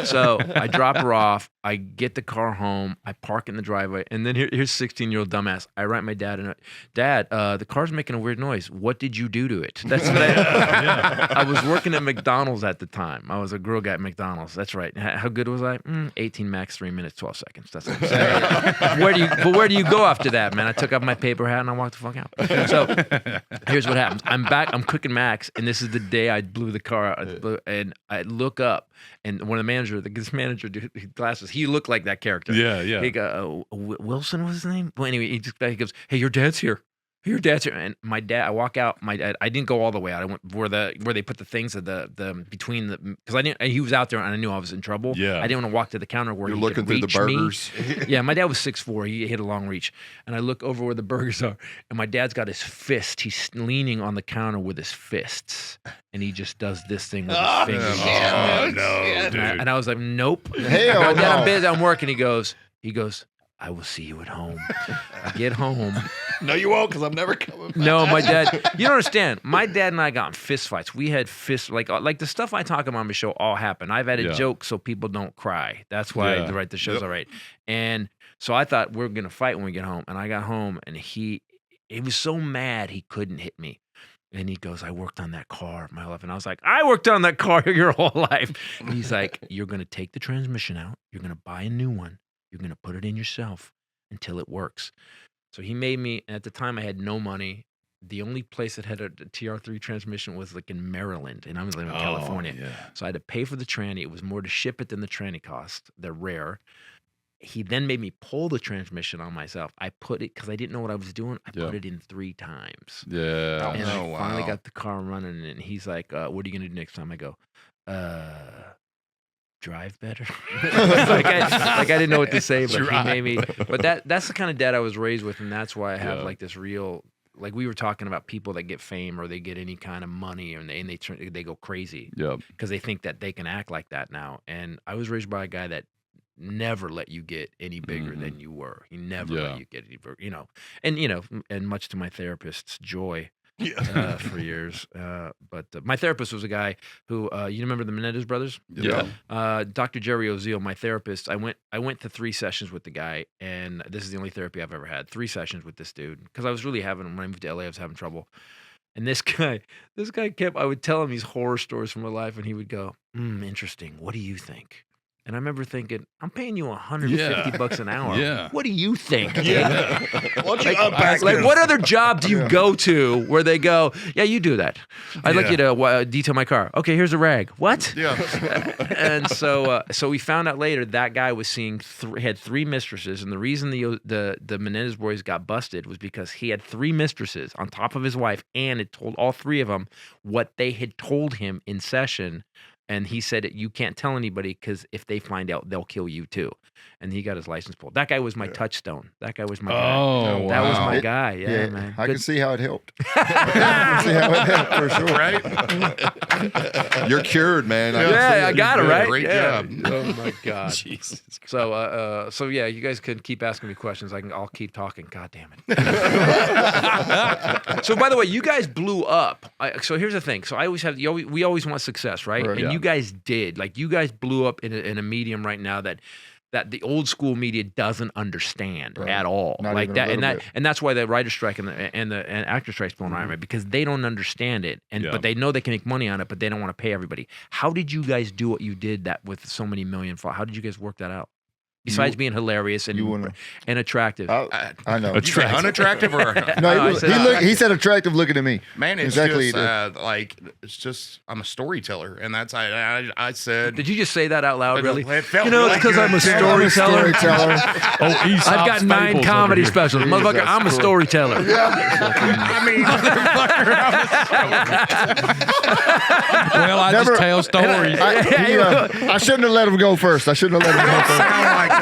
So I drop her off. I get the car home. I park in the driveway. And then here's 16-year-old dumbass. I write my dad a note. Dad, the car's making a weird noise. What did you do to it? That's what I was working at McDonald's at the time. I was a grill guy at McDonald's. That's right. How good was I? 18 max, 3 minutes, 12 seconds. That's what I'm saying. Where do you go after that, man? I took off my paper hat and I walked the fuck out. So here's what happens. I'm back. I'm cooking Max, and this is the day I blew the car out. And I look up, and one of this manager, glasses, he looked like that character. Yeah, yeah. He go, Wilson was his name? Well, anyway, he goes, hey, your dad's here. Your dad's here. And my dad, I walk out. My dad, I didn't go all the way out. I went where they put the things of the between the, because I didn't. He was out there and I knew I was in trouble. Yeah. I didn't want to walk to the counter where You're he looking could through the reach me. burgers. Yeah, my dad was 6'4". He hit a long reach, and I look over where the burgers are, and my dad's got his fist. He's leaning on the counter with his fists, and he just does this thing with his fingers. Oh, no, dude. And I was like, nope. Hell I go, Dad, I'm no. busy. I'm working. He goes, I will see you at home. I get home. No, you won't, because I'm never coming back. No, my dad. You don't understand. My dad and I got in fist fights. We had fists like the stuff I talk about on the show all happened. I've had a joke so people don't cry. That's why I write the shows all right. And so I thought we're gonna fight when we get home. And I got home and he was so mad he couldn't hit me. And he goes, I worked on that car my whole life. And I was like, I worked on that car your whole life. And he's like, you're gonna take the transmission out. You're gonna buy a new one. You're going to put it in yourself until it works. So he made me, at the time I had no money. The only place that had a TR3 transmission was like in Maryland, and I was living in California. Yeah. So I had to pay for the tranny. It was more to ship it than the tranny cost. They're rare. He then made me pull the transmission on myself. I put it, because I didn't know what I was doing, I put it in 3 times. Yeah. And I finally got the car running, and he's like, what are you going to do next time? I go, drive better. like I didn't know what to say, but he made me. But that's the kind of dad I was raised with, and that's why I have like this real. Like we were talking about people that get fame or they get any kind of money and they go crazy. Yeah. Because they think that they can act like that now. And I was raised by a guy that never let you get any bigger than you were. He never let you get any bigger, and much to my therapist's joy. For years. But my therapist was a guy who, you remember the Menendez brothers? Yeah. Dr. Jerry Oziel, my therapist, I went to 3 sessions with the guy, and this is the only therapy I've ever had. 3 sessions with this dude, because I was really when I moved to LA, I was having trouble. And this guy I would tell him these horror stories from my life, and he would go, interesting. What do you think? And I remember thinking, I'm paying you $150 an hour. Yeah. What do you think? Yeah. What other job do you go to where they go, yeah, you do that. I'd like you to detail my car. Okay, here's a rag. What? Yeah. And so we found out later that guy was had 3 mistresses, and the reason the Menendez boys got busted was because he had 3 mistresses on top of his wife, and it told all 3 of them what they had told him in session. And he said, you can't tell anybody because if they find out, they'll kill you too. And he got his license pulled. That guy was my touchdown. That guy was my guy. Oh, that was wow. my guy. Yeah, man. I can see how it helped. I can see how it helped for sure. Right? You're cured, man. I got it right. Great job. Oh my God. Jesus. So yeah, you guys can keep asking me questions. I'll keep talking. God damn it. So by the way, you guys blew up. So here's the thing. So I always we always want success, right? Right. And you guys did. Like you guys blew up in a medium right now that the old school media doesn't understand at all. Not like even that, a little bit. and that's why the writer strike and the actor strike's going on, right? Because they don't understand it, but they know they can make money on it, but they don't want to pay everybody. How did you guys do what you did that with so many million followers? How did you guys work that out? Besides being hilarious and attractive. I know. You say unattractive or No, he said attractive looking at me. man? It's Exactly. just I'm a storyteller, and that's I said. Did you just say that out loud? Really? It felt It's really because good. I'm a I'm a storyteller. Oh, Aesop's I've got 9 Fables comedy over here. specials, motherfucker. I'm a storyteller. I mean, Well, I Never- just tell stories. I shouldn't have let him go first. I shouldn't have let him go first. sound like that.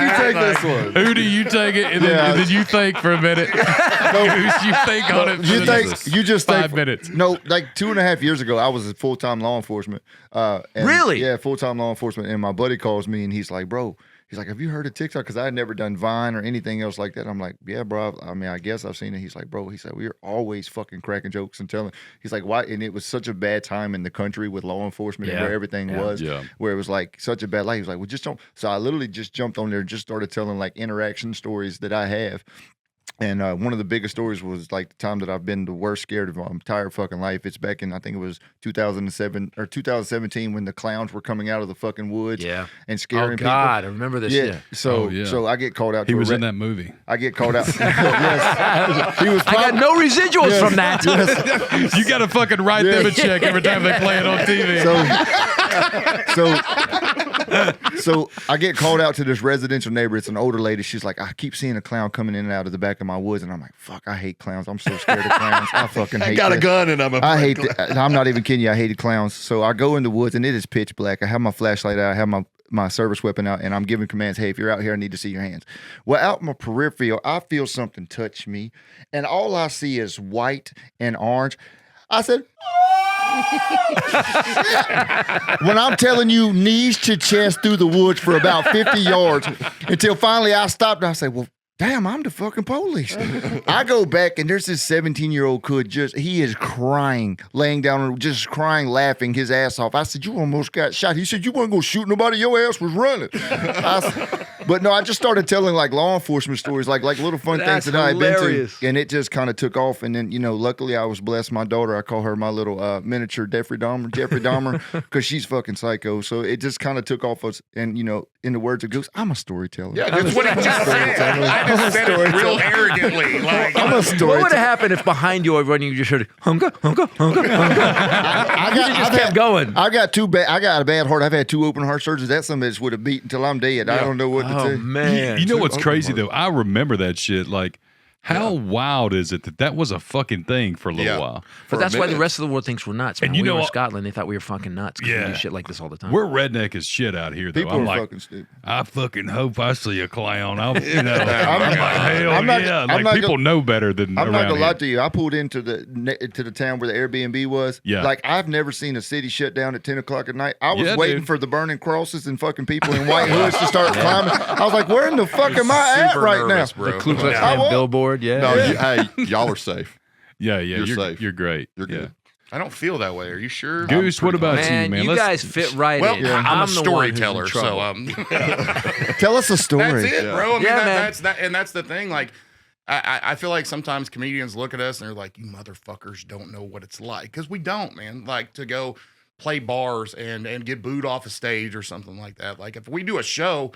You take this one. Eudy, you take it, and then you think for a minute. Goose, you think on it. You for think you just 5 think minutes. No, like 2.5 years ago, I was in full-time law enforcement. And, Really? Yeah, full-time law enforcement. And my buddy calls me and he's like, "Bro, He's like, have you heard of TikTok? Because I had never done Vine or anything else like that. I'm like, yeah, bro. I mean, I guess I've seen it. He's like, bro, he said, we're always fucking cracking jokes and telling. He's like, why? And it was such a bad time in the country with law enforcement and where everything was, where it was like such a bad life. He was like, well, just don't. So I literally just jumped on there and just started telling like interaction stories that I have. And one of the biggest stories was like the time that I've been the worst scared of my entire fucking life. It's back in, I think it was 2007 or 2017 when the clowns were coming out of the fucking woods and scaring people. Oh, God, I remember this. Yeah. So I get called out. He was in that movie. I get called out. Yes. He was. I got no residuals from that. You got to fucking write them a check every time they play it on TV. So I get called out to this residential neighbor. It's an older lady. She's like, I keep seeing a clown coming in and out of the back of my woods, and I'm like, fuck, I hate clowns. I'm so scared of clowns. I fucking hate. Got a gun and I hate. I'm not even kidding you. I hated clowns. So I go in the woods and it is pitch black. I have my flashlight out. I have my service weapon out, and I'm giving commands. Hey, if you're out here, I need to see your hands. Well, out in my peripheral, I feel something touch me, and all I see is white and orange. I said, when I'm telling you, knees to chest through the woods for about 50 yards until finally I stopped and I said, well, damn, I'm the fucking police. I go back and there's this 17-year-old kid he is crying, laying down, just crying, laughing his ass off. I said, you almost got shot. He said, you weren't going to shoot nobody. Your ass was running. But no, I just started telling like law enforcement stories, like little fun things that I had been to. And it just kind of took off. And then, luckily I was blessed. My daughter, I call her my little miniature Jeffrey Dahmer, because she's fucking psycho. So it just kind of took off us. And, in the words of Goose, I'm a storyteller. Yeah, that's what he just said. I just said it real arrogantly. Like, I'm a storyteller. What would have happened if behind you, when you just heard hunka, hunka, hunka, hunka? You just kept going. I got a bad heart. I've had 2 open heart surgeries. That some bitch would have beat until I'm dead. I don't know what to tell you. Oh, man. You know what's crazy, though? I remember that shit. Like, how wild is it that was a fucking thing for a little while? But that's why the rest of the world thinks we're nuts. Man. And we were in Scotland, they thought we were fucking nuts because we do shit like this all the time. We're redneck as shit out here, though. People are fucking stupid. I fucking hope I see a clown. I'm like, hell yeah. Like, people know better than I'm not gonna lie here. to you. I pulled into the town where the Airbnb was. Yeah. Like, I've never seen a city shut down at 10 o'clock at night. I was waiting for the burning crosses and fucking people in white hoods to start climbing. I was like, where in the fuck am I at right nervous, now? Bro. The Ku Klux Klan billboard, No, hey, y'all are safe. Yeah, You're safe. You're great. You're good. I don't feel that way. Are you sure? Goose, what about man, you, man? You guys fit right well, in. I'm a the one who's in storyteller, so trouble. Tell us a story. that's it, bro. I mean, man. that's the thing. Like, I feel like sometimes comedians look at us and they're like, you motherfuckers don't know what it's like. Because we don't, man. Like, to go play bars and get booed off a stage or something like that. Like, if we do a show,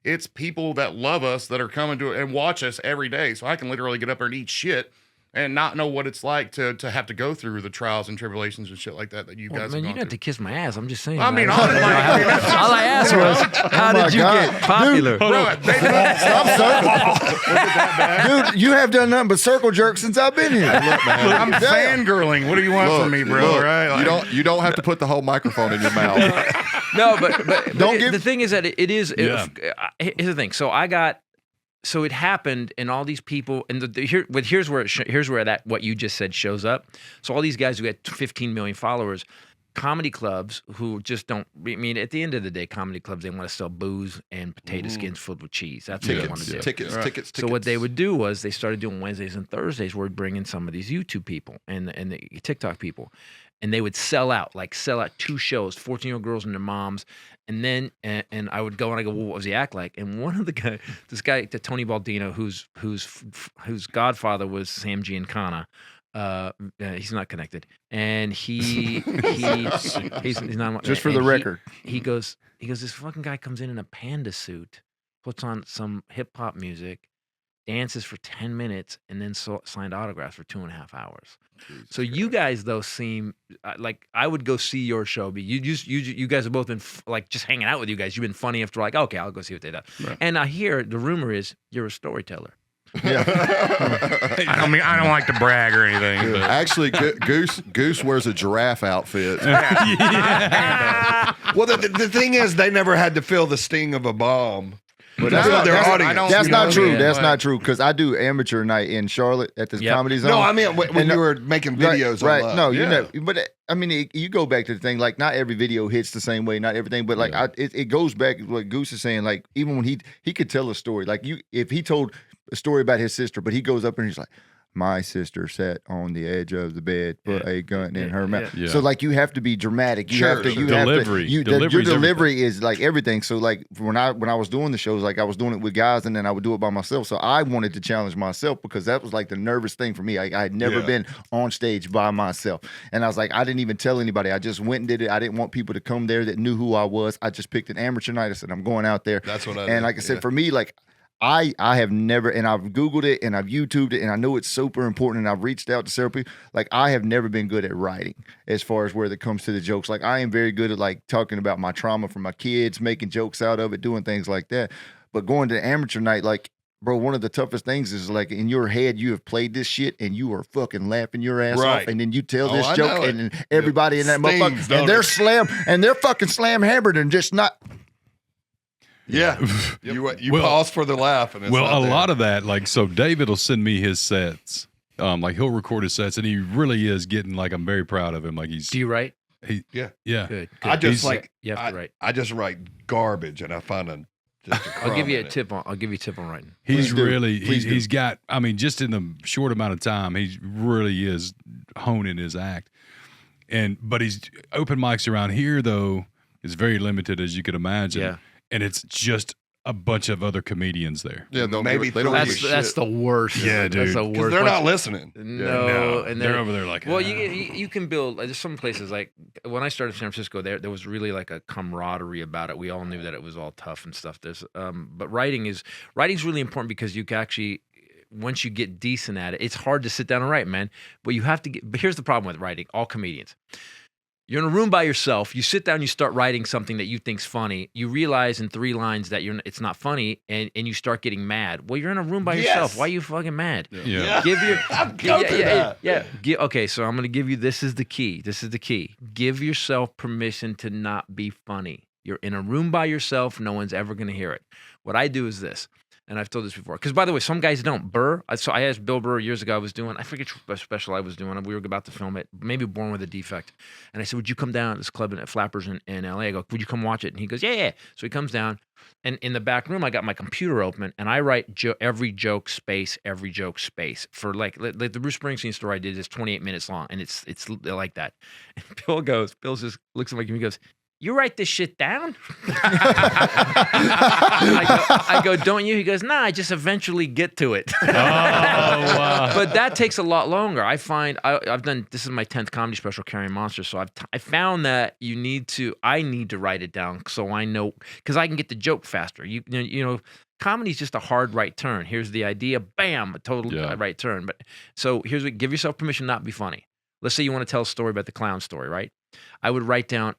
it's people that love us that are coming to it and watch us every day. So I can literally get up there and eat shit and not know what it's like to have to go through the trials and tribulations and shit like that you guys have man, you gone didn't have to through. kiss my ass. I'm just saying. I mean, all I asked was, how did you get popular? Bro, Dude, you have done nothing but circle jerk since I've been here. Look, man. I'm fangirling. What do you want from me, bro? Look, Right? Like, you don't have to put the whole microphone in your mouth. No, but the thing is that it is. Here's the thing. So it happened, and all these people, and here's where that what you just said shows up. So all these guys who had 15 million followers, comedy clubs who just don't. I mean, at the end of the day, comedy clubs, they want to sell booze and potato skins filled with cheese. That's what they want to do. Tickets. So what they would do was they started doing Wednesdays and Thursdays where we'd bring in some of these YouTube people and the TikTok people. And they would sell out 2 shows, 14-year-old girls and their moms. And then, and I would go and I go, well, what was the act like? And one of the guys, Tony Baldino, whose godfather was Sam Giancana. He's not connected. And he's not. Just for the record. He goes, this fucking guy comes in a panda suit, puts on some hip hop music, dances for 10 minutes, and then signed autographs for 2.5 hours. So you guys, though, seem like I would go see your show. But you guys have both been just hanging out with you guys. You've been funny after okay, I'll go see what they do. Right. And I hear the rumor is you're a storyteller. Yeah. I don't like to brag or anything. But. Actually, Goose wears a giraffe outfit. Well, the thing is, they never had to feel the sting of a bomb. But that's Build not, their that's, audience. that's you not know? true. Yeah. That's Like- not true because I do amateur night in Charlotte at the Yep. Comedy Zone. No, I mean when And you were making videos right? on Love. No, yeah. you know, but I mean, you go back to the thing. Like, not every video hits the same way, not everything, but like, it goes back to what Goose is saying. Like, even when he could tell a story, like if he told a story about his sister, but he goes up and he's like, my sister sat on the edge of the bed, put a gun in her mouth. Yeah. So like, you have to be dramatic. You Sure, have to. sure. You Delivery. have to. Your Delivery's delivery is like everything. So like when I was doing the shows, like I was doing it with guys, and then I would do it by myself. So I wanted to challenge myself because that was like the nervous thing for me. I had never Yeah. been on stage by myself, and I was like, I didn't even tell anybody. I just went and did it. I didn't want people to come there that knew who I was. I just picked an amateur night. I said, I'm going out there. That's what I And did, like I said, yeah. for me, like. I have never, and I've Googled it and I've YouTubed it, and I know it's super important, and I've reached out to several people. Like, I have never been good at writing as far as where it comes to the jokes. Like, I am very good at like talking about my trauma from my kids, making jokes out of it, doing things like that. But going to amateur night, like, bro, one of the toughest things is like in your head, you have played this shit and you are fucking laughing your ass Right. off, and then you tell Oh, this I joke, know it. and then everybody in that Stings, motherfucker, don't and they're fucking slam hammered and just not. Yeah. You Well- pause for the laugh, and it's Well, not a there. lot of that, like, so David will send me his sets. Like, he'll record his sets, and he really is getting, like, I'm very proud of him. Like, he's, Do you write? yeah. Good. I just He's- like You have to write. I just write garbage, and I find just a I'll give you a crumb in it. tip on. I'll give you a tip on writing. He's Please do. really, Please do. he's got, I mean, just in the short amount of time, he really is honing his act. But he's open mics around here, though, is very limited, as you could imagine. Yeah. And it's just a bunch of other comedians there. Yeah, they'll Maybe they don't three. give a That's shit. the worst. Yeah, That's dude. the 'Cause worst. they're Once- not listening. No, and they're over there like, well, you can build. There's some places like when I started in San Francisco, there was really like a camaraderie about it. We all knew that it was all tough and stuff. But writing's really important because you can actually, once you get decent at it, it's hard to sit down and write, man. But you have to get. But here's the problem with writing. All comedians. You're in a room by yourself. You sit down, you start writing something that you think's funny. You realize in 3 lines that it's not funny, and you start getting mad. Well, you're in a room by yourself. Yes. Why are you fucking mad? Yeah. Give your go through that. Okay, so I'm gonna give you. This is the key. Give yourself permission to not be funny. You're in a room by yourself. No one's ever gonna hear it. What I do is this. And I've told this before. Because, by the way, some guys don't. So I asked Bill Burr years ago, I forget what special I was doing. We were about to film it, maybe Born with a Defect. And I said, would you come down to this club at Flappers in LA? I go, would you come watch it? And he goes, yeah. So he comes down. And in the back room, I got my computer open, and I write every joke space. For like the Bruce Springsteen story I did is 28 minutes long, and it's like that. And Bill just looks at me and he goes, you write this shit down? I go, don't you? He goes, nah, I just eventually get to it. Oh, wow. But that takes a lot longer. I find I've done, this is my 10th comedy special, Carrying Monsters. So I found that I need to write it down so I know, because I can get the joke faster. You know, comedy's just a hard right turn. Here's the idea, bam, a total right turn. But so give yourself permission not to be funny. Let's say you want to tell a story about the clown story, right? I would write down,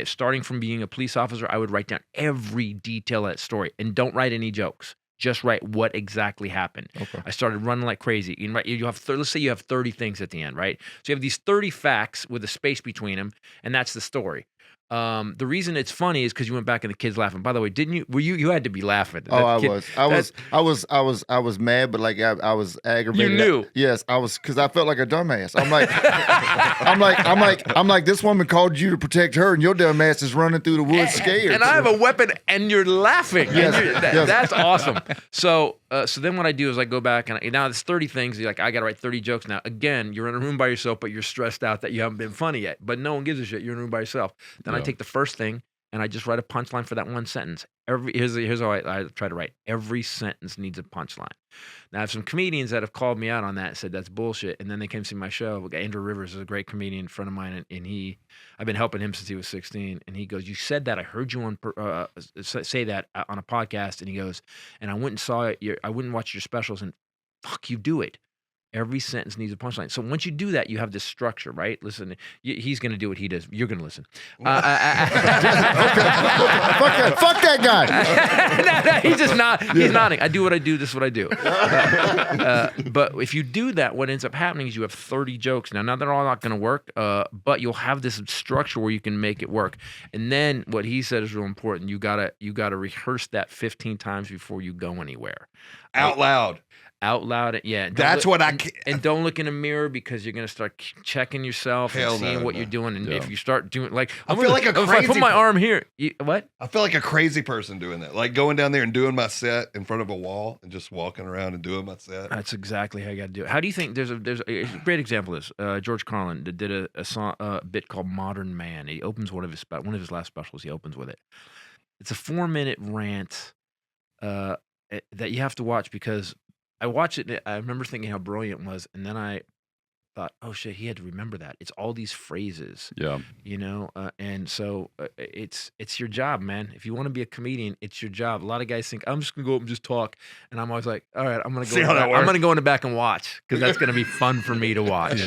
starting from being a police officer, I would write down every detail of that story, and don't write any jokes. Just write what exactly happened. Okay. I started running like crazy. Let's say you have 30 things at the end, right? So you have these 30 facts with a space between them, and that's the story. The reason it's funny is because you went back and the kids laughing. By the way, didn't you? You had to be laughing. Oh, I was mad, but like I was aggravated. You knew. Yes, I was, because I felt like a dumbass. I'm like, this woman called you to protect her, and your dumbass is running through the woods scared. And I have a weapon, and you're laughing. Yes, yes. That's awesome. So then what I do is I go back, and now it's 30 things. You're like, I got to write 30 jokes now. Again, you're in a room by yourself, but you're stressed out that you haven't been funny yet. But no one gives a shit. You're in a room by yourself. Then I take the first thing, and I just write a punchline for that one sentence. Here's how I try to write. Every sentence needs a punchline. Now, I have some comedians that have called me out on that and said that's bullshit. And then they came see my show. Andrew Rivers is a great comedian, friend of mine, and I've been helping him since he was 16. And he goes, "You said that. I heard you say that on a podcast." And he goes, "And I went and saw it. I went and watched your specials, and fuck, you do it. Every sentence needs a punchline. So once you do that, you have this structure, right? Listen, he's going to do what he does. You're going to listen. Fuck that guy. No, he's just not. He's nodding. I do what I do. This is what I do. But if you do that, what ends up happening is you have 30 jokes. Now they're all not going to work, but you'll have this structure where you can make it work. And then what he said is real important. You gotta rehearse that 15 times before you go anywhere. Out loud. Out loud, yeah. That's what I can. And don't look in a mirror because you're gonna start checking yourself Hell and seeing no, what no. you're doing. And Yeah. if you start doing like, I feel like a if I put crazy my per- arm here, what? I feel like a crazy person doing that. Like going down there and doing my set in front of a wall and just walking around and doing my set. That's exactly how you got to do it. How do you think there's a great example of this? George Carlin did a song, bit called "Modern Man." He opens one of his last specials. He opens with it. It's a 4-minute rant that you have to watch because I watched it. I remember thinking how brilliant it was, and then I thought, oh shit, he had to remember that. It's all these phrases, Yeah. and so it's your job, man. If you want to be a comedian, it's your job. A lot of guys think I'm just gonna go up and just talk, and I'm always like, all right, I'm gonna go. See how that I'm works. gonna go in the back and watch because that's gonna be fun for me to watch.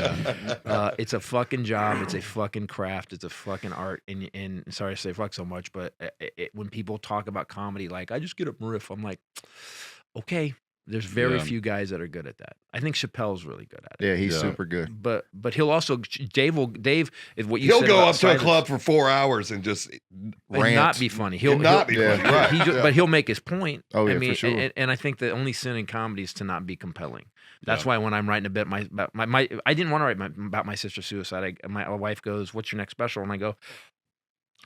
It's a fucking job. It's a fucking craft. It's a fucking art. And sorry to say fuck so much, but when people talk about comedy, like I just get up and riff, I'm like, okay. There's very Yeah. few guys that are good at that. I think Chappelle's really good at it. Yeah, he's Yeah. super good. But he'll also Dave is what you He'll said go about up to a Titus, club for 4 hours and just and rant. not be funny. And not be yeah. funny. Right. He but he'll make his point. Oh, yeah, I for mean, sure. and I think the only sin in comedy is to not be compelling. That's why when I'm writing a bit, my I didn't want to write about my sister's suicide. My wife goes, "What's your next special?" And I go,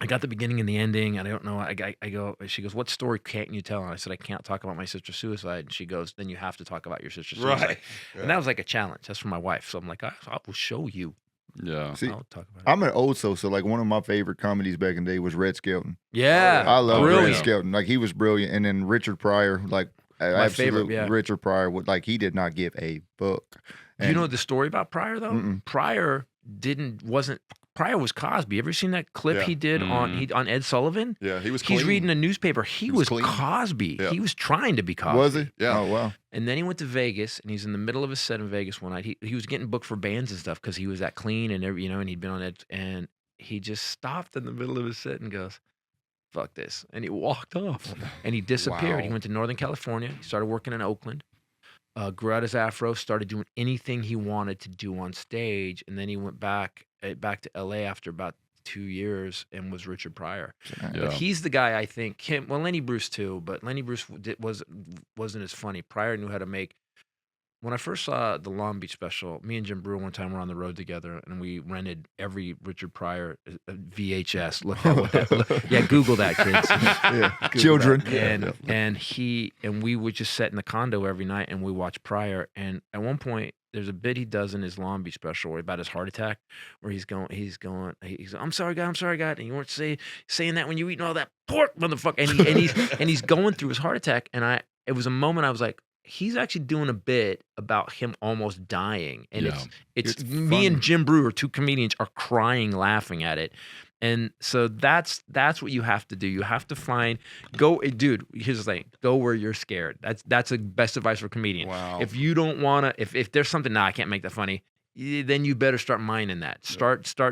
I got the beginning and the ending, and I don't know. I go. She goes, "What story can't you tell?" And I said, "I can't talk about my sister's suicide." And she goes, "Then you have to talk about your sister's suicide." Right. And that was like a challenge. That's for my wife. So I'm like, I will show you. Yeah. See, I'll talk about it. I'm an old soul, so like one of my favorite comedies back in the day was Red Skelton. Yeah, I love brilliant. Red Skelton. Like he was brilliant. And then Richard Pryor, like favorite, yeah. Richard Pryor would like he did not give a fuck. You And- know the story about Pryor though? Mm-mm. Pryor was Cosby. Ever seen that clip Yeah. he did on Ed Sullivan? Yeah, he was He's clean. reading a newspaper. He was clean. Cosby. Yeah. He was trying to be Cosby. Was he? Yeah. Oh wow. And then he went to Vegas, and he's in the middle of his set in Vegas one night. He was getting booked for bands and stuff because he was that clean and and he'd been on Ed, and he just stopped in the middle of his set and goes, "Fuck this," and he walked off, and he disappeared. Wow. He went to Northern California. He started working in Oakland. Grew out his afro, started doing anything he wanted to do on stage, and then he went back to LA after about 2 years and was Richard Pryor. Yeah. But he's the guy I think. Lenny Bruce too, but Lenny Bruce wasn't as funny. Pryor knew how to make. When I first saw the Long Beach special, me and Jim Brewer one time were on the road together, and we rented every Richard Pryor VHS. Look at what that. Yeah, Google that, kids. Yeah. Google Children. that. And we would just sit in the condo every night and we watch Pryor. And at one point, there's a bit he does in his Long Beach special about his heart attack, where he's going, "I'm sorry, God, and you weren't saying that when you eating all that pork, motherfucker." And he's going through his heart attack, and it was a moment I was like, he's actually doing a bit about him almost dying, and Yeah. it's It's me funny. and Jim Brewer, two comedians, are crying laughing at it. And so that's what you have to do. You have to dude, here's the thing, go where you're scared. That's the best advice for a comedian. Wow. If you don't want to, if there's something, I can't make that funny, then you better start mining that.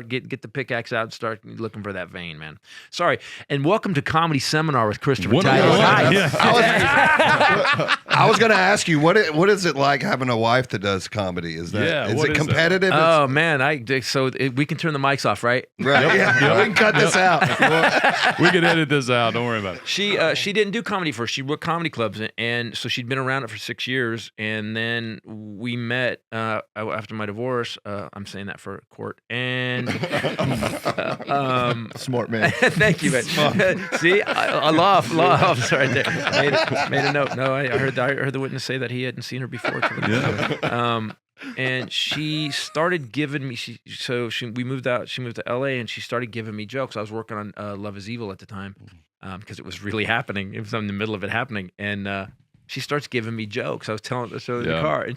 Get the pickaxe out and start looking for that vein, man. Sorry. And welcome to Comedy Seminar with Christopher What a Titus. line. Hi. I was going to ask you, what is it like having a wife that does comedy? Is Yeah, it what is that? competitive? Oh man, we can turn the mics off, right? Right. Yeah, we can cut this out. We can edit this out. Don't worry about it. She didn't do comedy first. She worked comedy clubs, and so she'd been around it for 6 years. And then we met after my divorce. I'm saying that for court. And Smart man. thank you, man. See, I laugh right there. Made a note. No, I heard the witness say that he hadn't seen her before. And she started giving me. We moved out. She moved to LA, and she started giving me jokes. I was working on Love Is Evil at the time because it was really happening. It was in the middle of it happening, and she starts giving me jokes. I was telling her in the car,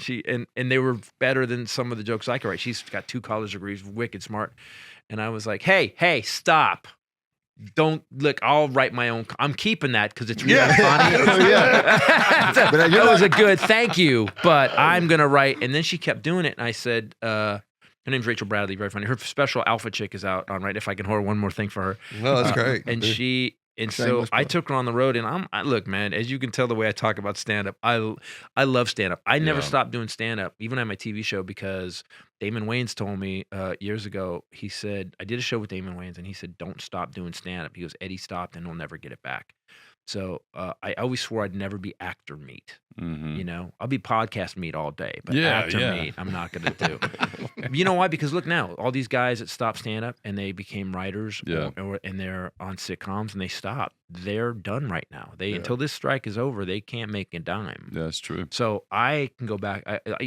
and they were better than some of the jokes I could write. She's got 2 college degrees, wicked smart, and I was like, "Hey, stop! don't look. I'll write my own. I'm keeping that because it's really Yeah. funny. But That was a good thank you, but I'm gonna write. And then she kept doing it, and I said, her name's Rachel Bradley, very funny. Her special Alpha Chick is out on right. If I can hold one more thing for her, No, that's great. and so Shameless I plug. took her on the road, and look, man, as you can tell the way I talk about stand up, I love stand up. I never Yeah. stopped doing stand up, even on my TV show, because Damon Wayans told me years ago. He said I did a show with Damon Wayans, and he said, "Don't stop doing stand up." He goes, "Eddie stopped, and he'll never get it back." So I always swore I'd never be actor meat. Mhm. You know, I'll be podcast meat all day, but Yeah, actor yeah. meat, I'm not going to do. You know why? Because look now, all these guys that stopped stand up and they became writers, Yeah. and they're on sitcoms and they stop. They're done right now. Until this strike is over, they can't make a dime. That's true. So I can go back.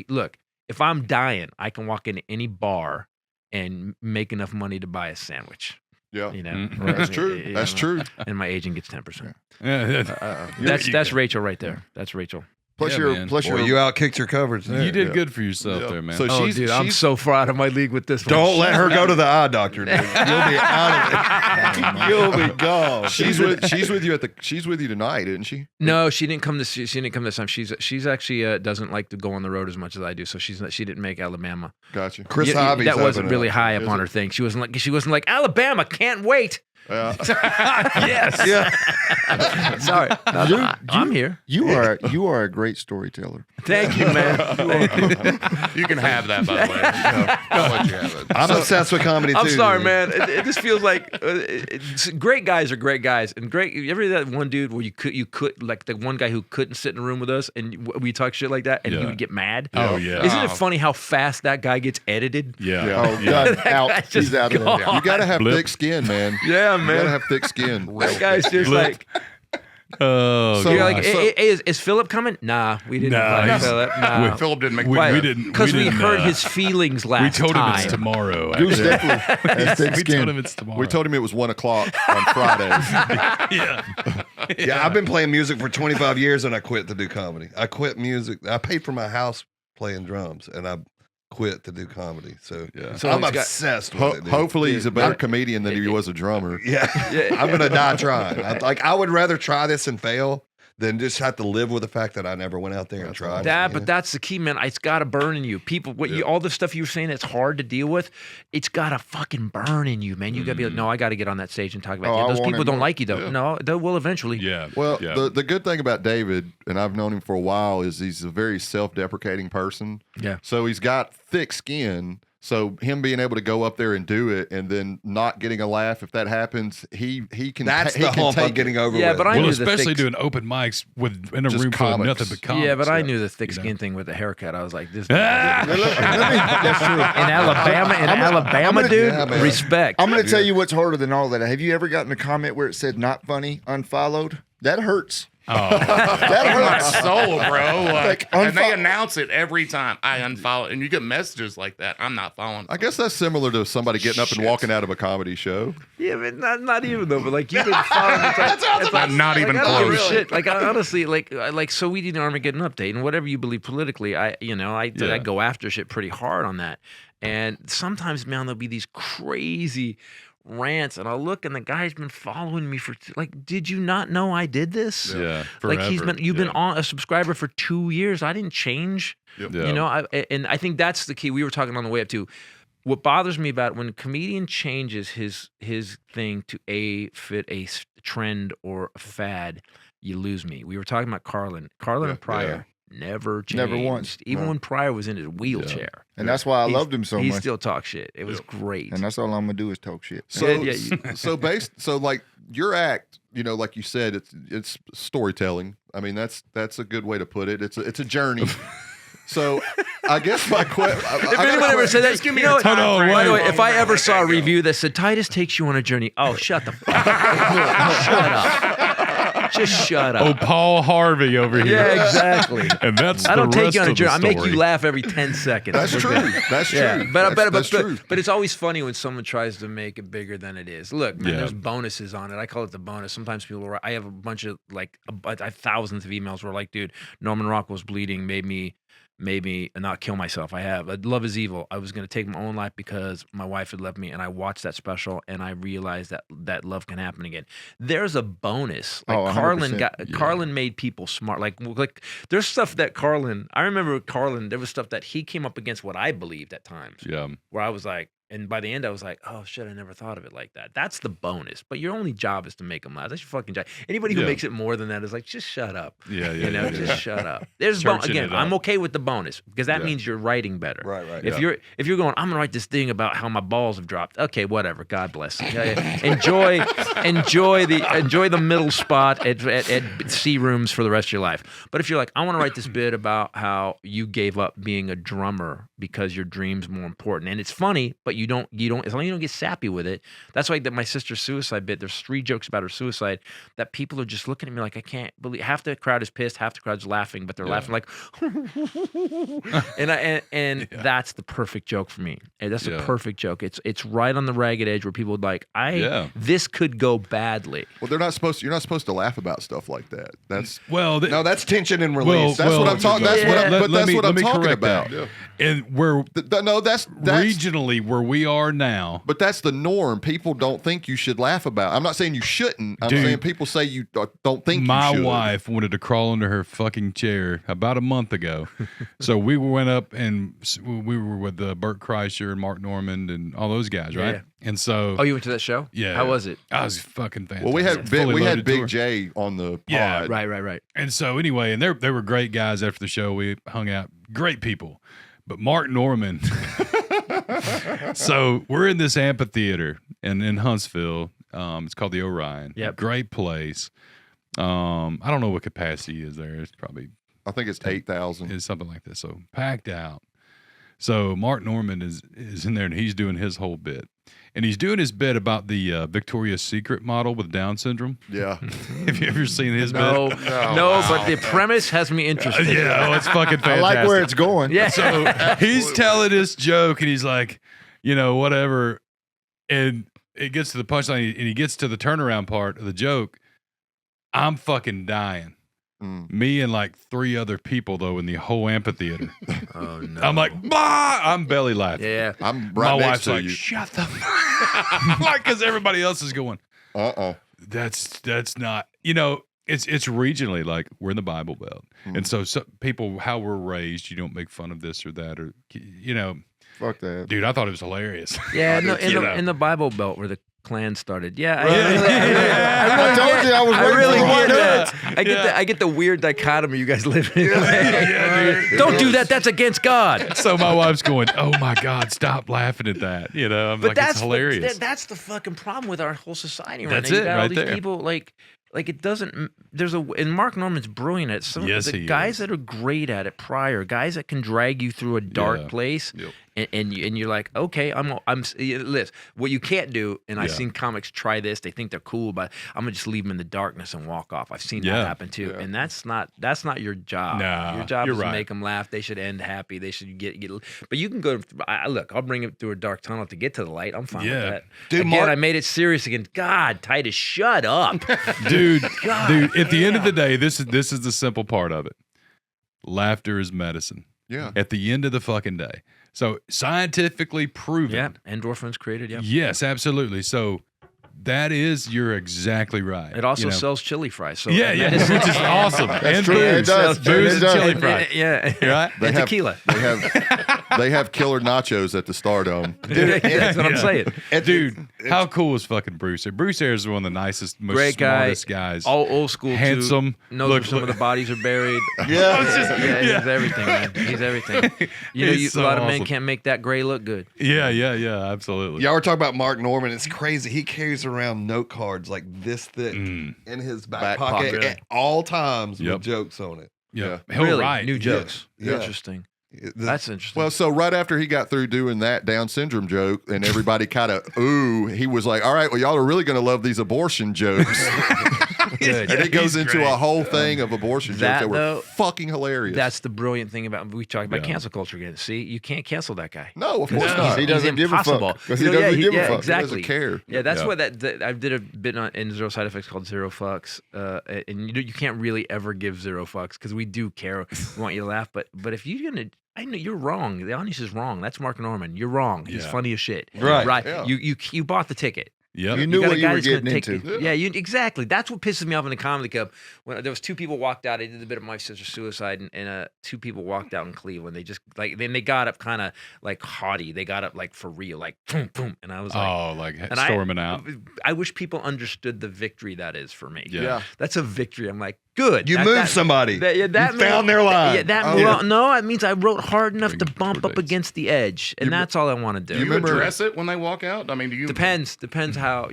Look, if I'm dying, I can walk into any bar and make enough money to buy a sandwich. Yeah. You know, Mhm. Or, That's true. you That's know, true. And my agent gets 10%. Yeah. That's Rachel right there. That's Rachel. Plus Yeah, your man. plus Well, your you outkicked your coverage there. You did Yeah. good for yourself Yeah. there, man. So Oh, she's, dude, I'm she's so far out of my league with this one. Don't let her go to the eye doctor, dude. You'll be out of it. You'll be gone. she's with you she's with you tonight, isn't she? No, she didn't come this. She didn't come this time. She's actually doesn't like to go on the road as much as I do. So she didn't make Alabama. Gotcha. Chris Yeah, Hobby's that wasn't opening really up. high up Is on it? her thing. She wasn't like Alabama. Can't wait. Yes. Yeah. Sorry. I'm here. you are a great storyteller. Thank you, man. You can have that, by the way. I'll let you have it. I'm obsessed with comedy too. I'm sorry, dude. man. It just feels like great guys are great guys, and great. You ever that one dude where you could like the one guy who couldn't sit in a room with us, and we talk shit like that, and he Yeah. would get mad. Oh, yeah. Isn't it funny how fast that guy gets edited? Yeah. Oh God, out. guy's He's just out of there. gone. You gotta have Blip. thick skin, man. Yeah, You man. gotta have thick skin. That guy's just like, Oh, So- you're God. like, so- hey, is Philip coming? Nah, we didn't Nah, invite he's- Philip. Nah. Philip didn't make we, Why? we didn't Because we didn't, hurt his feelings last We told him time. it's tomorrow. Goose actually. definitely has thick We skin. told him it's tomorrow. We told him it was 1 o'clock on Friday. yeah. Yeah, I've been playing music for 25 years and I quit to do comedy. I quit music. I paid for my house playing drums and I quit to do comedy. So, Yeah. So I'm he's got- obsessed with it. Dude. Hopefully, he's a better comedian than he was a drummer. Yeah, I'm gonna die trying. I would rather try this and fail than just have to live with the fact that I never went out there and tried. But that's the key, man. It's got to burn in you. People, all the stuff you were saying that's hard to deal with, it's got to fucking burn in you, man. You got to be like, no, I got to get on that stage and talk about Oh, it. I Those want people it don't more. like you, though. Yeah. No, they will eventually. Yeah. Well, yeah. the good thing about David, and I've known him for a while, is he's a very self-deprecating person. Yeah. So he's got thick skin. So him being able to go up there and do it, and then not getting a laugh, if that happens, he can. That's he the can hump I'm take getting it. over Yeah, with. but I well, knew the especially thick- doing open mics in a Just room full of comics. nothing but comics. Yeah, but I Yeah. knew the thick You know? skin thing with the haircut. I was like, this. Ah! That's true. In Alabama, dude, Yeah, man. respect. I'm going to tell you what's harder than all that. Have you ever gotten a comment where it said "not funny" unfollowed? That hurts. Oh, That My hurts. soul, bro. Like, and they unfo- announce it every time. I unfollow, and you get messages like that. I'm not following. I guess that's similar to somebody getting up and Shit. walking out of a comedy show. Yeah, but not even though. But like you've been following. It's like, Not even I don't give a close. shit. Like I, honestly, like so we did an Armageddon update, and whatever you believe politically, I Yeah. go after shit pretty hard on that. And sometimes, man, there'll be these crazy rants, and I'll look, and the guy's been following me for like, did you not know I did this? yeah. Like you've been Yeah. on a subscriber for 2 years. I didn't change. Yeah. You know, and I think that's the key. We were talking on the way up too. What bothers me about when a comedian changes his thing to fit a trend or a fad, you lose me. We were talking about Carlin and Pryor never changed. Never once. Even No. when Pryor was in his wheelchair. And that's why I He- loved him so he much. still talks shit. It was great. And that's all I'm going to do is talk shit. So, Yeah, so like your act, like you said, it's storytelling. I mean, that's a good way to put it. It's a journey. So, I guess my question. If anyone ever said that, Just give me you know, a time Hold on, frame. by the way, wait. if I ever saw a review that said Titus takes you on a journey, oh, shut the fuck up. Shut up. Just shut Oh, up. Paul Harvey over here. Yeah, exactly. And that's I don't the take rest you on a of the journey. I make story. you laugh every 10 seconds. That's We're true. good. That's true. Yeah, but That's true. but it's always funny when someone tries to make it bigger than it is. Look, man, Yeah. there's bonuses on it. I call it the bonus. Sometimes people I have a bunch of I have thousands of emails where like, dude, Norman Rockwell's bleeding made me made me not kill myself. I have. Love is Evil. I was going to take my own life because my wife had left me, and I watched that special, and I realized that love can happen again. There's a bonus. Like 100%. Carlin made people smart. Like there's stuff that I remember Carlin, there was stuff that he came up against what I believed at times. Yeah. Where I was like, and by the end, I was like, oh, shit, I never thought of it like that. That's the bonus. But your only job is to make them laugh. That's your fucking job. Anybody who makes it more than that is like, just shut up. Yeah. Just shut up. There's Churching again, it I'm up. okay with the bonus because that means you're writing better. Right. If you're going, I'm gonna write this thing about how my balls have dropped. Okay, whatever. God bless. Enjoy the middle spot at C rooms for the rest of your life. But if you're like, I want to write this bit about how you gave up being a drummer because your dream's more important, and it's funny, but you don't as long as you don't get sappy with it. That's like my sister's suicide bit. There's 3 jokes about her suicide that people are just looking at me like, I can't believe. Half the crowd is pissed, half the crowd's laughing, but they're laughing like, and that's the perfect joke for me. And that's a perfect joke. It's right on the ragged edge where people are like, this could go badly. Well, you're not supposed to laugh about stuff like that. That's Well, no, that's tension and release. That's what I'm talking. That's what I'm talking about. And we're No, that's regionally where we are now. But that's the norm. People don't think you should laugh about. I'm not saying you shouldn't. I'm saying people say you don't think my you should. wife wanted to crawl under her fucking chair about a month ago. So we went up and we were with Bert Kreischer and Mark Normand and all those guys, right? Yeah. And so Oh, you went to that show? Yeah. How was it? I was fucking fantastic. Well, we had Fully loaded Big tour. J on the pod. Yeah, Right. And so anyway, and they were great guys after the show. We hung out, great people. But Mark Norman, so we're in this amphitheater in Huntsville. It's called the Orion. Yep. Great place. I don't know what capacity is there. It's probably I think it's 8,000. is something like this. So packed out. So Mark Norman is in there and he's doing his whole bit. And he's doing his bit about the Victoria's Secret model with Down syndrome. Yeah. Have you ever seen his No, bit? but the premise has me interested. It's fucking fantastic. I like where it's going. Yeah. So he's telling this joke and he's like, whatever. And it gets to the punchline and he gets to the turnaround part of the joke. I'm fucking dying. Me and like 3 other people though in the whole amphitheater. Oh no. I'm like, bah! I'm belly laughing. Yeah. I'm My right next wife's to like, you. shut the fuck. Like, because everybody else is going, Uh-uh. that's not, it's regionally like we're in the Bible Belt. And so people, how we're raised, you don't make fun of this or that or, Fuck that. dude, I thought it was hilarious. Yeah, no, in the Bible Belt where the Klan started. Yeah, I told you I was I waiting really for get one. that. I get the weird dichotomy you guys live in. Don't do that. That's against God. So my wife's going, oh my God, stop laughing at that. I'm like, it's hilarious. That's the fucking problem with our whole society right That's now. You it, got all right these there. people like it doesn't. And Mark Norman's brilliant at some Yes, of the he guys is. that are great at it prior, guys that can drag you through a dark Yeah. place, Yep. and you're like, okay, listen, what you can't do, and I've seen comics try this. They think they're cool, but I'm gonna just leave them in the darkness and walk off. I've seen that happen too, and that's not your job. Nah, your job you're is to right. make them laugh. They should end happy. They should get. But you can go. Look, I'll bring it through a dark tunnel to get to the light. I'm fine with that. Dude, Again, Mark- I made it serious again. God, Titus, shut up. Dude, at the end of the day, this is the simple part of it. Laughter is medicine. Yeah. At the end of the fucking day. So scientifically proven. Yeah, endorphins created. Yeah. Yes, absolutely. So you're exactly right. It also sells chili fries. So Yeah, which is awesome. That's and true. booze. It does. Booze It and does. chili And- fries. yeah, Right? and have- tequila. They have killer nachos at the Stardome. That's what I'm saying. Dude, how cool is fucking Bruce? Bruce Ayers is one of the nicest, most Great guy, smartest guys. all old school, Handsome. Too. Knows Look, where some of the bodies are buried. Yeah. He's everything, man. He's everything. He's A lot of so men awesome. can't make that gray look good. Yeah, absolutely. Y'all were talking about Mark Norman. It's crazy. He carries around note cards like this thick in his back pocket pocket. at all times Yep. with jokes on it. Yeah. Yeah. He'll Really, write. new jokes. Yeah. Interesting. The- That's interesting. Well, so right after he got through doing that Down syndrome joke, and everybody kind of he was like, "All right, well, y'all are really going to love these abortion jokes." good. And it goes He's into great. a whole thing of abortion jokes that, that were though, fucking hilarious. That's the brilliant thing about we talk about Yeah. cancel culture again. See, you can't cancel that guy. no, of course No. not. He doesn't give a impossible. fuck. 'Cause he doesn't give a fuck. He Exactly. He doesn't care. Yeah, that's Yeah. what I did a bit in Zero Side Effects called Zero Fucks, and you can't really ever give zero fucks because we do care. We want you to laugh, but if you're gonna, I know you're wrong. The audience is wrong. That's Mark Norman. You're wrong. He's Yeah. funny as shit. Right. Right. Yeah. You bought the ticket. Yep. You knew got a what you guy were that's gonna getting take into. Yeah, exactly. That's what pisses me off in the comedy club. When there was two people walked out, I did a bit of my sister's suicide, and two people walked out in Cleveland. They just then they got up kind of like haughty. They got up like for real, like boom, boom, and I was like, Oh, like and storming out. I wish people understood the victory that is for me. Yeah. That's a victory. I'm like, good. You moved somebody. That You found their line. Yeah, that Oh, well, no, it means I wrote hard enough to Bring bump up coordinates. against the edge, and that's all I want to do. Do you remember- address it when they walk out? I mean, do you? Depends how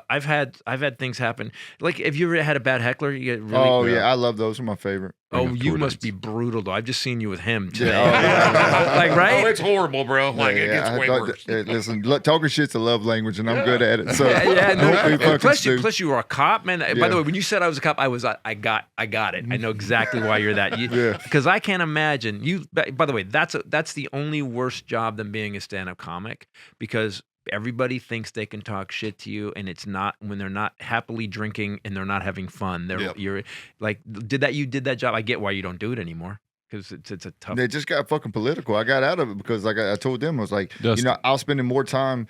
I've had things happen. Like, have you ever had a bad heckler? You get really. Oh yeah, I love those. Are my favorite. Oh, Bring up you must coordinates. be brutal though. I've just seen you with him today. Yeah, Like, right? Oh, it's horrible, bro. Like it gets I way thought worse. listen, talking shit's a love language, and I'm good at it. So Yeah, no, hopefully fucking plus you were a cop, man. By Yeah. the way, when you said I was a cop, I got it. I know exactly why you're that. Yeah. Because I can't imagine you. By the way, that's the only worse job than being a stand-up comic, because everybody thinks they can talk shit to you, and it's not when they're not happily drinking and they're not having fun. Yep. You're like, you did that job. I get why you don't do it anymore, because it's a tough. They just got fucking political. I got out of it because, like I told them, I was like, Dusty. I was spending more time,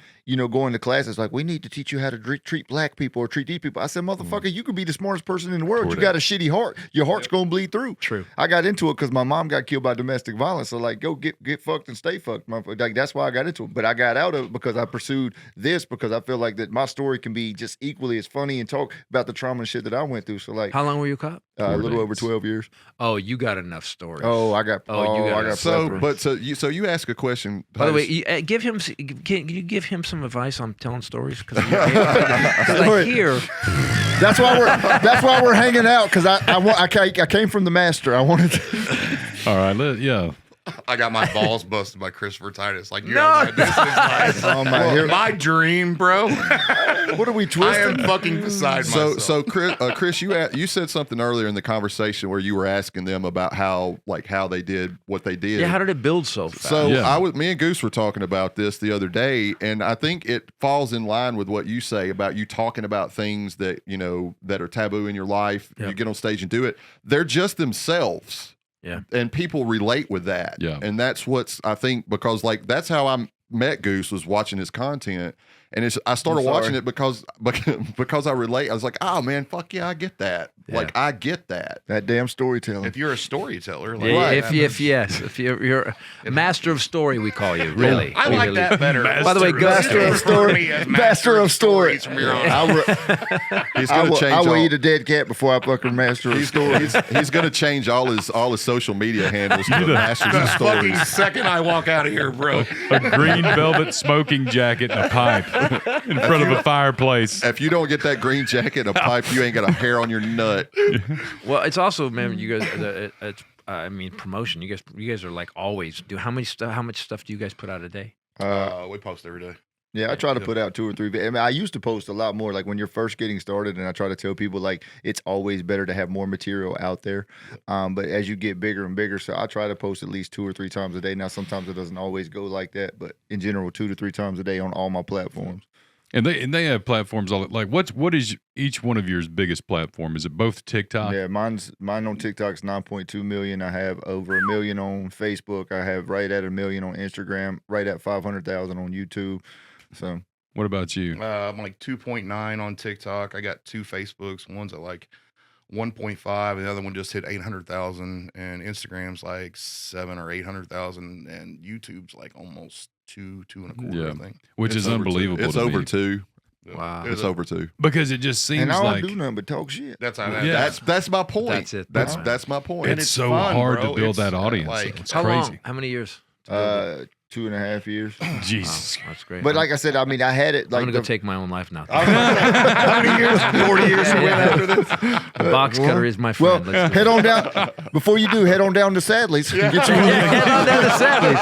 going to classes. Like, we need to teach you how to treat black people or treat these people. I said, motherfucker, you could be the smartest person in the world. You got a shitty heart. Your heart's gonna bleed through. True. I got into it because my mom got killed by domestic violence. So like, go get fucked and stay fucked. Like, that's why I got into it. But I got out of it because I pursued this, because I feel like that my story can be just equally as funny and talk about the trauma and shit that I went through. So like, How long were you a cop? a little over Coordinates. 12 years. Oh, you got enough stories. Oh, I got. Oh, you got I it. got So, plethora. so you ask a question. By the way, Titus. can you give him some advice on telling stories? Because I hear. That's why we're hanging out, because I came from the master. I wanted to. All right. Yeah. I got my balls busted by Christopher Titus. Like, No. this is like Oh my, here, my dream, bro. what are we I twisting? am fucking beside myself. So Chris, you said something earlier in the conversation where you were asking them about how they did what they did. Yeah, how did it build so fast? So Yeah. me and Goose were talking about this the other day, and I think it falls in line with what you say about you talking about things that that are taboo in your life. Yep. You get on stage and do it. They're just themselves. Yeah. And people relate with that. Yeah. And that's what's, I think, because that's how I met Goose, was watching his content. And I started watching it because I relate. I was like, oh man, fuck yeah, I get that. Yeah. Like, I get that. That damn storytelling. if you're a storyteller, like, Yeah, Right. if you're a master of story, we call you. Really, I like really. that better. By the way, Master of story. Master of story. From here on. He's I going will, to change I will all, eat a dead cat before I fucking master a story. he's going to change all his social media handles to the Masters of Fucking Stories. second I walk out of here, bro. A green velvet smoking jacket and a pipe in front of a fireplace. If you don't get that green jacket and a pipe, you ain't got a hair on your nut. Well, it's also, man, you guys. I mean, promotion. You guys are like always do. How much stuff do you guys put out a day? We post every day. Yeah, I try to put out 2 or 3. I mean, I used to post a lot more, like when you're first getting started, and I try to tell people like it's always better to have more material out there. But as you get bigger and bigger, so I try to post at least 2 or 3 times a day. Now, sometimes it doesn't always go like that, but in general, 2 to 3 times a day on all my platforms. And they have platforms all like what is each one of yours biggest platform? Is it both TikTok? Yeah, mine on TikTok is 9.2 million. I have over 1 million on Facebook. I have right at 1 million on Instagram. Right at 500,000 on YouTube. So What about you? I'm like 2.9 on TikTok. I got 2 Facebooks. One's at like 1.5, and the other one just hit 800,000. And Instagram's like 700,000 or 800,000, and YouTube's like almost 2.25. Yeah. I think. Which It's is over two. unbelievable. It's to over me. 2. Wow. It's over 2. Because it just seems and I don't like do nothing but talk shit. That's how. Yeah. That's my point. That's it. That's my point. it's it's so fun, hard bro. to build It's, that audience. like- it's How crazy. long? How many years? 2.5 years. Jesus. That's great. But like I said, I mean, I had it. I'm Like gonna go take my own life now. How many years? 40 years to win after this? The box cutter is my well, friend. Let's do head on down. Before you do, head on down to Sadley's. Get you Head on down to Sadley's.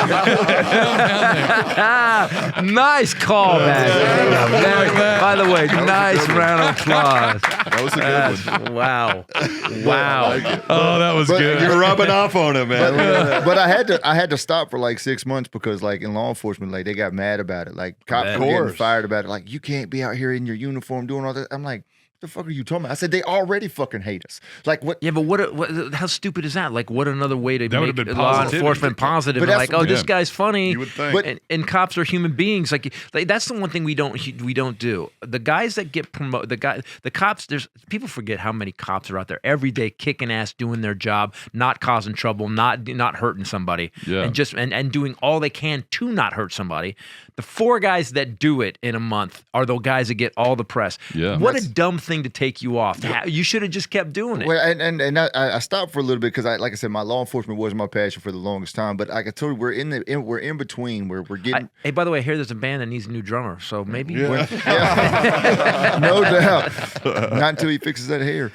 Nice call, man. By the way, nice round of applause. That was a good one. Wow. Wow. Oh, that was good. You're rubbing off on him, man. But I had to stop for like 6 months because like in law enforcement, like they got mad about it. Like cops Of were getting course. fired about it. Like you can't be out here in your uniform doing all that. I'm like, what the fuck are you talking about? I said they already fucking hate us. Like what? Yeah, but what? How stupid is that? Like, what another way to That make would've been law positivity. enforcement positive? But And that's- like, oh, this yeah. guy's funny. You would think. But- and cops are human beings. Like that's the one thing we don't do. The guys that get promoted, the cops. There's people forget how many cops are out there every day kicking ass, doing their job, not causing trouble, not hurting somebody, Yeah. and just and doing all they can to not hurt somebody. The 4 guys that do it in a month are the guys that get all the press. Yeah. What a dumb thing to take you off. You should have just kept doing it. Well, and I stopped for a little bit because like I said, my law enforcement was my passion for the longest time. But like I told you, we're in between where we're getting. Hey, by the way, I hear there's a band that needs a new drummer, so maybe Yeah, no doubt. Not until he fixes that hair.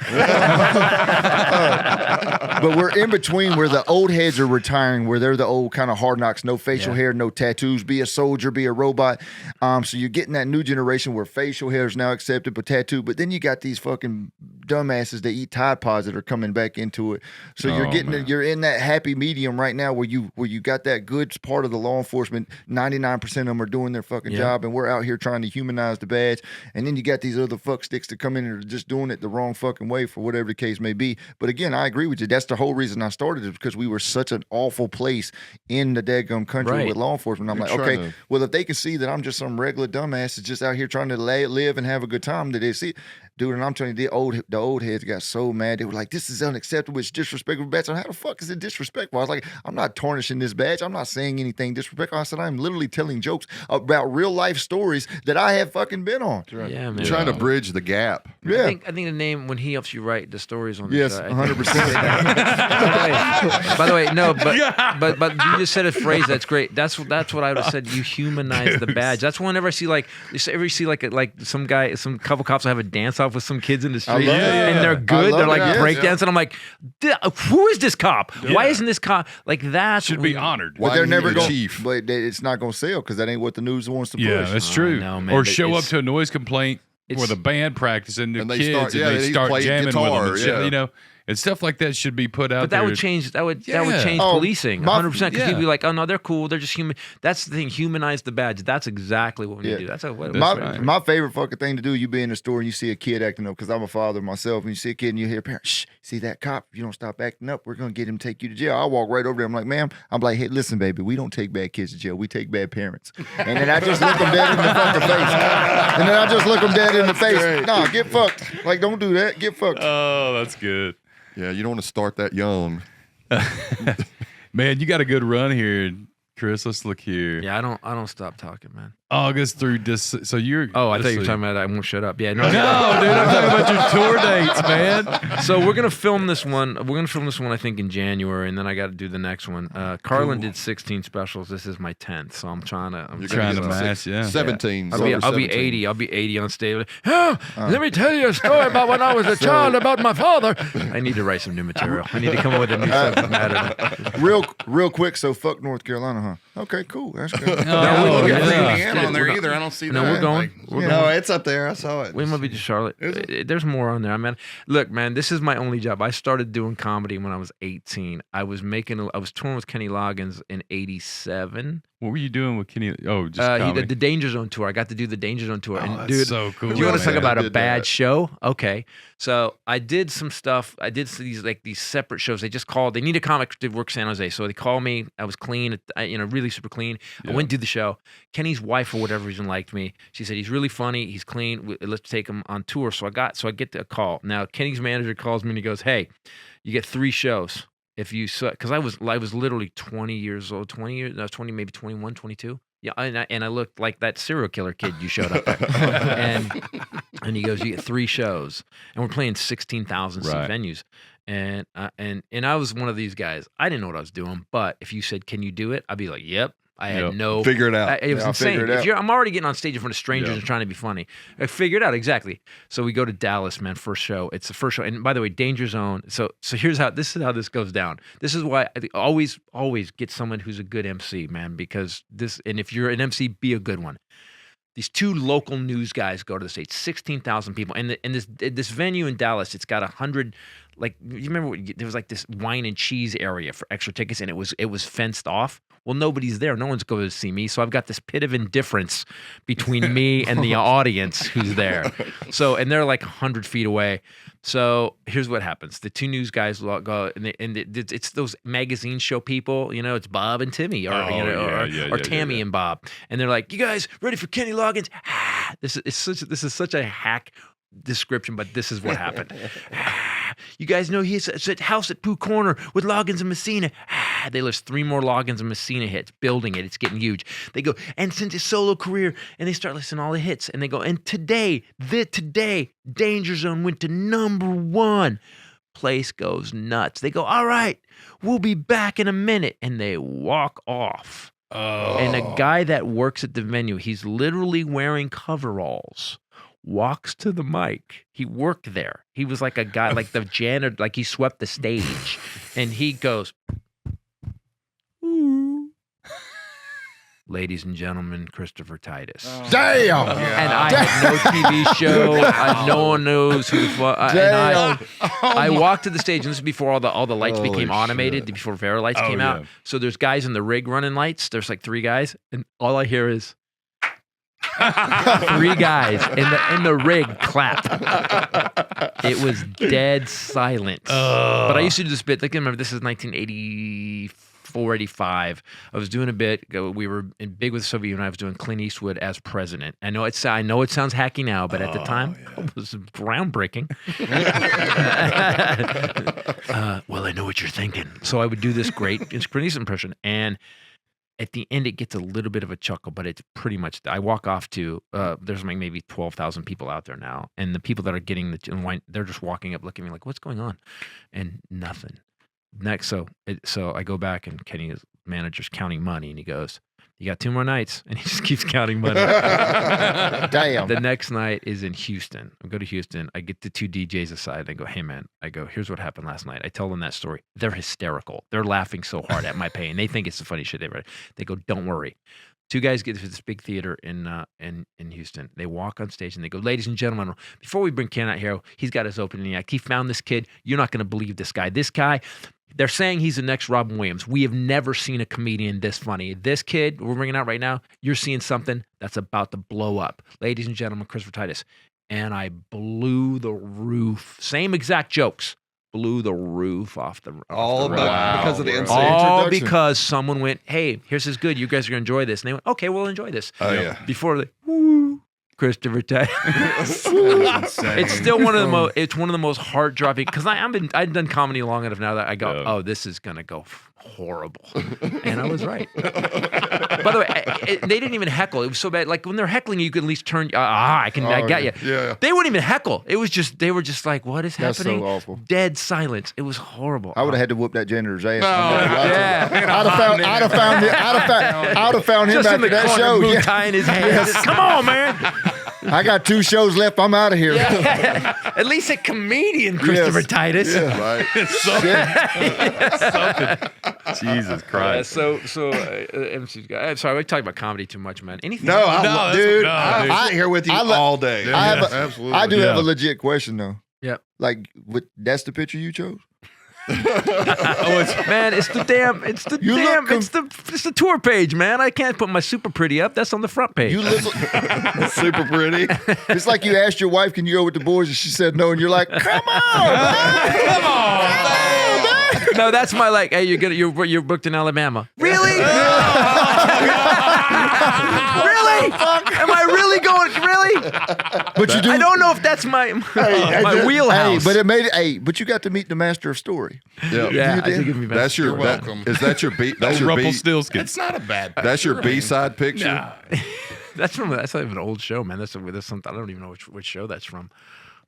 But we're in between where the old heads are retiring, where they're the old kind of hard knocks, no facial hair, no tattoos, be a soldier, be a robot. So you're getting that new generation where facial hair is now accepted, but tattoo. But then you got these fucking dumbasses that eat Tide Pods that are coming back into it. So you're you're in that happy medium right now where you got that good part of the law enforcement. 99% of them are doing their fucking job, and we're out here trying to humanize the badge. And then you got these other fuck sticks that come in and are just doing it the wrong fucking way for whatever the case may be. But again, I agree with you. That's the whole reason I started is because we were such an awful place in the dadgum country Right. with law enforcement. I'm You're like, trying okay, to- well, if they can see that I'm just some regular dumbass that's just out here trying to live and have a good time, that they see, dude, and I'm telling you, the old heads got so mad. They were like, this is unacceptable. It's disrespectful badge. So how the fuck is it disrespectful? I was like, I'm not tarnishing this badge. I'm not saying anything disrespectful. I said, I'm literally telling jokes about real life stories that I have fucking been on. Yeah, man. Trying to bridge the gap. Yeah. I think the name when he helps you write the stories on the Yes, show. 100%. By the way, no, but you just said a phrase that's great. That's what I would have said. You humanize the badge. That's whenever I see like some guy, some couple cops will have a dance off with some kids in the street, love that. and they're good. love They're like that. breakdancing. I'm like, who is this cop? Why isn't this cop like that? Should be honored. But they're Why never you going. chief? But it's not going to sell because that ain't what the news wants to push. Yeah, that's true. know, man, or but show up it's- to a noise complaint it's- with a band practicing the And they kids, start- yeah, and they they start play jamming guitar, with them, and shit, yeah. you know, and stuff like that should be put out But there. that would change. That would change Oh, policing my- 100%. Because yeah. people be like, oh no, they're cool. They're just human. That's the thing. Humanize the badge. That's exactly what we need to do. That's what. That's My, right. my favorite fucking thing to do, you be in the store and you see a kid acting up, because I'm a father myself, and you see a kid and you hear parents, shh, see that cop? If you don't stop acting up, we're going to get him, take you to jail. I walk right over there. I'm like, ma'am, I'm like, hey, listen, baby, we don't take bad kids to jail. We take bad parents. And then I just look them dead in the fucking face. And then I just look them dead in the face. Nah, get fucked. Like, don't do that. Get fucked. Oh, that's good. Yeah, you don't want to start that young. Man, you got a good run here, Chris. Let's look here. Yeah, I don't stop talking, man. August through this. So you're. Oh, I let's thought you were see. talking about I won't shut up. Yeah, no. No, dude, I'm talking about your tour dates, man. So we're gonna film this one. We're gonna film this one, I think, in January, and then I got to do the next one. Carlin did 16 specials. This is my 10th, so I'm trying to. You're trying gonna to get match, yeah. 17. I'll be over 17. 80. I'll be 80 on stage. Oh, let me tell you a story about when I was a child about my father. I need to write some new material. I need to come up with a new subject matter. Real quick, so fuck North Carolina, huh? Okay, cool. That's good. Oh, We got yeah. Indiana on there We're either. I don't see No, that. we're going. Like, We're No, going. it's up there. I saw it. We might be to Charlotte. There's more on there. I mean, look, man, this is my only job. I started doing comedy when I was 18. I was touring with Kenny Loggins in '87. What were you doing with Kenny? Oh, just He comedy. did the Danger Zone tour. I got to do the Danger Zone tour. Oh, And that's dude, so cool. do you want to talk man. about I a did bad that. show? Okay, so I did some stuff. I did these separate shows. They just called. They need a comic to work San Jose, so they called me. I was clean, really super clean. I went to do the show. Kenny's wife, for whatever reason, liked me. She said he's really funny. He's clean. Let's take him on tour. So I get a call. Now Kenny's manager calls me and he goes, "Hey, you get 3 shows if you," because I was literally 20 years old, 20 years, no, 20, maybe 21, 22. Yeah, and I looked like that serial killer kid you showed up there. and he goes, you get 3 shows, and we're playing 16,000 seat Right. venues. And I was one of these guys. I didn't know what I was doing, but if you said, "Can you do it?" I'd be like, "Yep." I had no Figure it out. It was Yeah, I'll figure insane. it out. I'm already getting on stage in front of strangers Yeah. and trying to be funny. I figured it out exactly. So we go to Dallas, man. First show. It's the first show. And by the way, Danger Zone. So here's how this goes down. This is why I always get someone who's a good MC, man. Because and if you're an MC, be a good one. These two local news guys go to the stage, 16,000 people. And this venue in Dallas, it's got 100, like, you remember there was like this wine and cheese area for extra tickets, and it was fenced off. Well, nobody's there. No one's going to see me. So I've got this pit of indifference between me and the audience who's there. So, and they're like 100 feet away. So here's what happens. The two news guys go, and it's those magazine show people, it's Bob and Timmy, or Tammy and Bob. And they're like, you guys ready for Kenny Loggins? This is such a hack description, but this is what happened. You guys know he's at house at Pooh Corner with Loggins and Messina. They list 3 more Loggins and Messina hits, building it. It's getting huge. They go, and since his solo career, and they start listing all the hits, and they go, and today, Danger Zone went to #1. Place goes nuts. They go, all right, we'll be back in a minute, and they walk off. And a guy that works at the venue, he's literally wearing coveralls, walks to the mic. He worked there. He was like a guy, like the janitor, like he swept the stage. And he goes, ooh. Ladies and gentlemen, Christopher Titus. Damn. And I had no TV show. No one knows who the fuck. I walked to the stage, and this is before all the lights Holy became automated, before Vera lights came out. yeah. So there's guys in the rig running lights. There's like 3 guys, and all I hear is 3 guys in the rig clap. It was dead silent. But I used to do this bit. Like, remember, this is 1984, 85. I was doing a bit. We were big with the Soviet Union. I was doing Clint Eastwood as president. I know it sounds hacky now, but at the time, it was groundbreaking. Well, I know what you're thinking. So I would do this great Clint Eastwood impression, and at the end, it gets a little bit of a chuckle, but it's pretty much. I walk off to. There's like maybe 12,000 people out there now, and the people that are getting the wine, they're just walking up, looking at me like, "What's going on?" And nothing. Next, so I go back, and Kenny's manager's counting money, and he goes, "You got 2 more nights," and he just keeps counting money. Damn. The next night is in Houston. I go to Houston. I get the 2 DJs aside. And I go, "Hey, man," I go, "here's what happened last night." I tell them that story. They're hysterical. They're laughing so hard at my pain. They think it's the funny shit they've read. They go, "Don't worry." 2 guys get to this big theater in Houston. They walk on stage and they go, "Ladies and gentlemen, before we bring Ken out here, he's got his opening act. He found this kid. You're not going to believe this guy. This guy, they're saying he's the next Robin Williams. We have never seen a comedian this funny. This kid we're bringing out right now, you're seeing something that's about to blow up. Ladies and gentlemen, Christopher Titus." And I blew the roof. Same exact jokes. Blew the roof off the All because of the MC. All introduction. because someone went, "Hey, here's his good. You guys are going to enjoy this." And they went, "Okay, we'll enjoy this." Oh, yeah. Before the woo, Christopher Titus. It's still one of the most. It's one of the most heart dropping because I've done comedy long enough now that I go, "Oh, this is gonna go horrible," and I was right. By the way, they didn't even heckle. It was so bad. Like when they're heckling, you can at least turn. I get you. Yeah. They wouldn't even heckle. It was just they were just like, "What is That's happening?" so awful. Dead silence. It was horrible. I would have had to whoop that janitor's ass. Yeah. I'd have found him Just in after the that corner, show. Moon Yeah. tying his hands. Come on, man. I got 2 shows left. I'm out of here. At least a comedian, Christopher Titus. Right. Jesus Christ. MC guy. I'm sorry, we talk about comedy too much, man. Anything? No, that's- dude, no, I'm dude. sitting here with you all day. I have absolutely. I do have Yeah. a legit question though. Yep. Like, that's the picture you chose? Man, it's the tour page, man. I can't put my super pretty up. That's on the front page. You look. Super pretty. It's like you asked your wife, "Can you go with the boys?" and she said no, and you're like, "Come on, Come on. No, that's my like. Hey, you're booked in Alabama. Really? Really? Am I really going? Really? But you do. I don't know if that's my wheelhouse. Hey, but it made it. Hey, but you got to meet the master of story. Yeah. yeah, you I did. think it'd be That's your. You're welcome. Is that your B? That's No your B. Rumpelstiltskin. It's not a bad. That's your B-side picture. That's not even an old show, man. That's something. I don't even know which show that's from.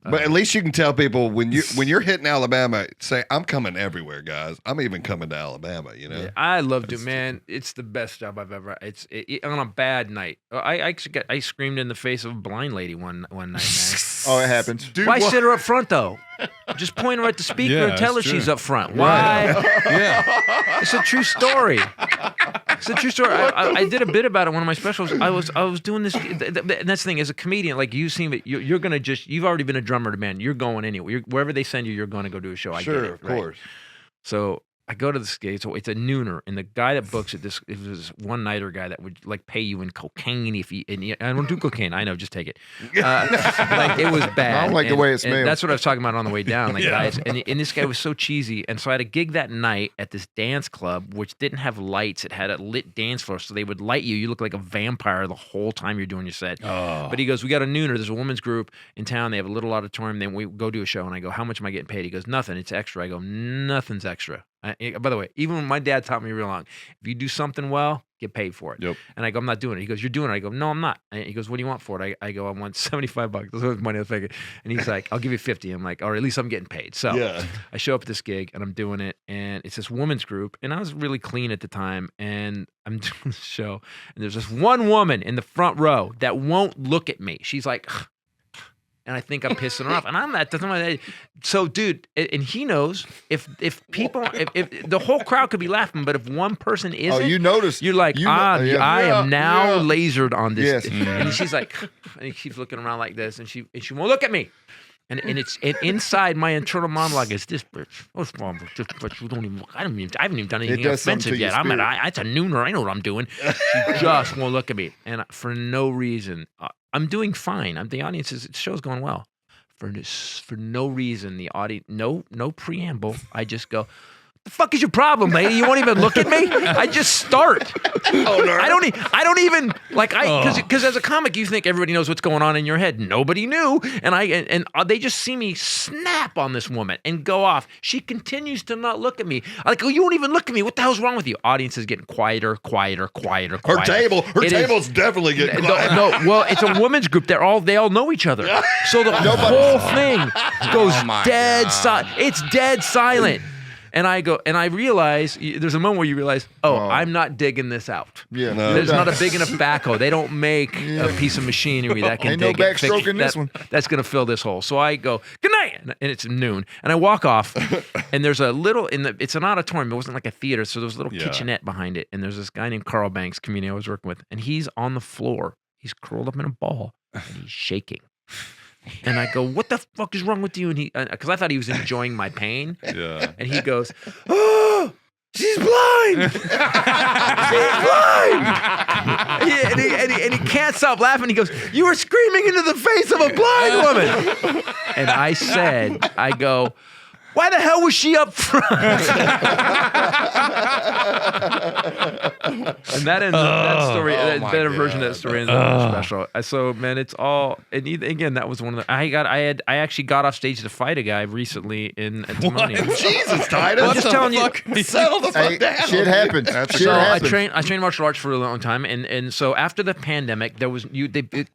But at least you can tell people when you're hitting Alabama, say, I'm coming everywhere, guys. I'm even coming to Alabama, you know? Yeah, I love it, man. It's the best job I've ever. On a bad night. I screamed in the face of a blind lady one night, man. Oh, it happens. Dude, Why sit her up front though? Just point her at the speaker Yeah, and tell her that's true. she's up front. Why? Yeah. It's a true story. It's a true story. I did a bit about it in one of my specials. I was doing this. And that's the thing. As a comedian, like you seem it, you're gonna just. You've already been a drummer to man. You're going anywhere. Wherever they send you, you're going to go do a show. I get Sure, it, of right? course. So I go to this gig. So it's a nooner, and the guy that books it, it was this one-nighter guy that would like pay you in cocaine if you. And I don't do cocaine. I know, just take it. Like it was bad. I don't like the way it smells. That's what I was talking about on the way down. Like guys, and this guy was so cheesy. And so I had a gig that night at this dance club, which didn't have lights. It had a lit dance floor, so they would light you. You look like a vampire the whole time you're doing your set. Oh. But he goes, we got a nooner. There's a women's group in town. They have a little auditorium. Then we go do a show. And I go, how much am I getting paid? He goes, nothing. It's extra. I go, nothing's extra. By the way, even when my dad taught me real long, if you do something well, get paid for it. Yep. And I go, I'm not doing it. He goes, you're doing it. I go, no, I'm not. And he goes, what do you want for it? I go, I want $75. That's what money I was thinking. And he's like, I'll give you 50. I'm like, or at least I'm getting paid. So Yeah. I show up at this gig and I'm doing it, and it's this woman's group, and I was really clean at the time, and I'm doing the show, and there's this one woman in the front row that won't look at me. She's like, and I think I'm pissing her off, and I'm not. So, dude, and he knows if people, if the whole crowd could be laughing, but if one person isn't, Oh, you notice. you're like, I am now lasered on this. Yes. And she's like, and he keeps looking around like this, and she won't look at me. And it's inside my internal monologue is this bitch. What's wrong with this bitch? I haven't even done anything does something offensive to your yet. spirit. It's a nooner. I know what I'm doing. She just won't look at me, and for no reason, I'm doing fine. The audience the show's going well. For no reason, the audience, no preamble. I just go, the fuck is your problem, lady? You won't even look at me? I just start. I don't even like because as a comic you think everybody knows what's going on in your head. Nobody knew, and they just see me snap on this woman and go off. She continues to not look at me. I like, oh, you won't even look at me. What the hell's wrong with you? Audience is getting quieter. Her table's definitely getting quiet. No, well, it's a women's group. They all know each other. So the whole thing goes my dead God. silent. It's dead silent. And I go, and I realize there's a moment where you realize, I'm not digging this out. Yeah. No. There's not a big enough backhoe. They don't make a piece of machinery that can Ain't no dig it, fix backstroke in this one. That's going to fill this hole. So I go, good night. And it's noon. And I walk off, and there's a little, it's an auditorium. It wasn't like a theater. So there's a little kitchenette behind it. And there's this guy named Carl Banks, comedian I was working with. And he's on the floor. He's curled up in a ball, and he's shaking. And I go, what the fuck is wrong with you? And he, because I thought he was enjoying my pain. Yeah. And he goes, oh, she's blind. She's blind. And he can't stop laughing. He goes, you were screaming into the face of a blind woman. And I go, why the hell was she up front? And that ends that story. That my better version of God. that story ends up special. So man, it's all. And again, that was one of the. I actually got off stage to fight a guy recently in Timonium. Jesus, Titus. I'm just telling you. Settle the fuck Hey, down. shit happens. Shit So I happens. trained martial arts for a long time, and so after the pandemic, there was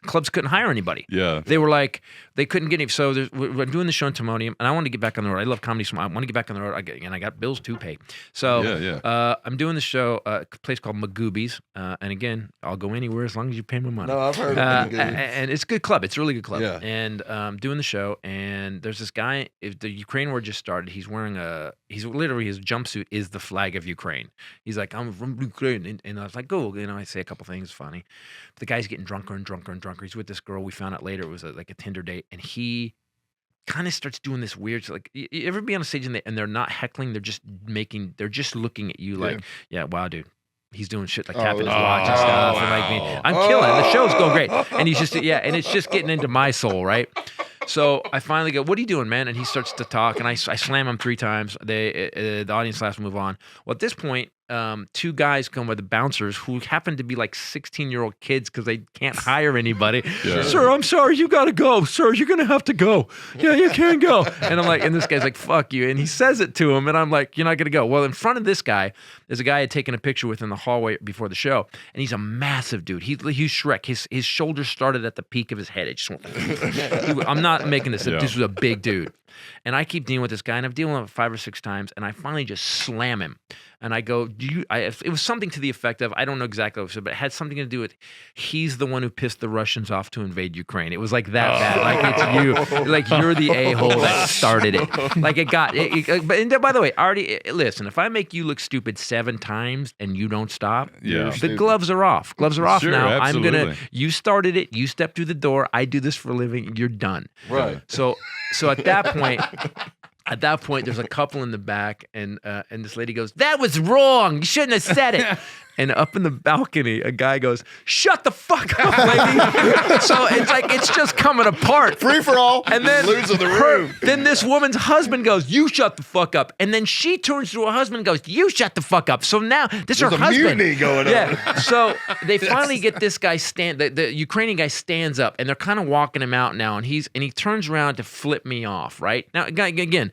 clubs couldn't hire anybody. Yeah. They were like they couldn't get any. So we're doing the show in Timonium, and I want to get back on the road. I love comedy, so I want to get back on the road. I got bills to pay. So I'm doing the show a place called Magoobies, and again, I'll go anywhere as long as you pay me money. No, I've heard of it. And it's a good club. It's a really good club. Yeah. And doing the show, and there's this guy. If the Ukraine war just started, he's wearing he's literally his jumpsuit is the flag of Ukraine. He's like, I'm from Ukraine, and I was like, go. I say a couple things funny. But the guy's getting drunker and drunker and drunker. He's with this girl. We found out later it was like a Tinder date, and he kind of starts doing this weird, like, you ever be on a stage and they're not heckling, they're just looking at you like, yeah, wow, dude. He's doing shit like tapping his watch and stuff. And like, I'm killing it. The show's going great. And he's just, and it's just getting into my soul, right? So I finally go, what are you doing, man? And he starts to talk, and I slam him 3 times. The audience laughs and move on. Well, at this point, two guys come with the bouncers who happen to be like 16-year-old kids because they can't hire anybody. Yeah. Sir, I'm sorry, you got to go. Sir, you're going to have to go. Yeah, you can go. And I'm like, and this guy's like, fuck you. And he says it to him, and I'm like, you're not going to go. Well, in front of this guy, there's a guy I had taken a picture with in the hallway before the show, and he's a massive dude. He's Shrek. His shoulders started at the peak of his head. It just went, I'm not making this up. Yeah. This was a big dude. And I keep dealing with this guy, and I've dealt with him 5 or 6 times, and I finally just slam him. And I go, it was something to the effect of, I don't know exactly what it was, but it had something to do with, he's the one who pissed the Russians off to invade Ukraine. It was like that bad. Like it's you. Like you're the a-hole that started it. Like it got, and by the way, listen, if I make you look stupid 7 times and you don't stop, Yeah. the gloves are off. Gloves are off Sure, now. absolutely. You started it. You stepped through the door. I do this for a living. You're done. Right. So at that point, there's a couple in the back, and this lady goes, "That was wrong. You shouldn't have said it." And up in the balcony, a guy goes, "Shut the fuck up, lady." So it's like it's just coming apart. Free for all. And then losing the room. Then this woman's husband goes, "You shut the fuck up." And then she turns to her husband and goes, "You shut the fuck up." So now this is her There's a husband. mutiny going on. Yeah. So they finally get this guy the Ukrainian guy stands up, and they're kind of walking him out now, and he turns around to flip me off. Right now, again.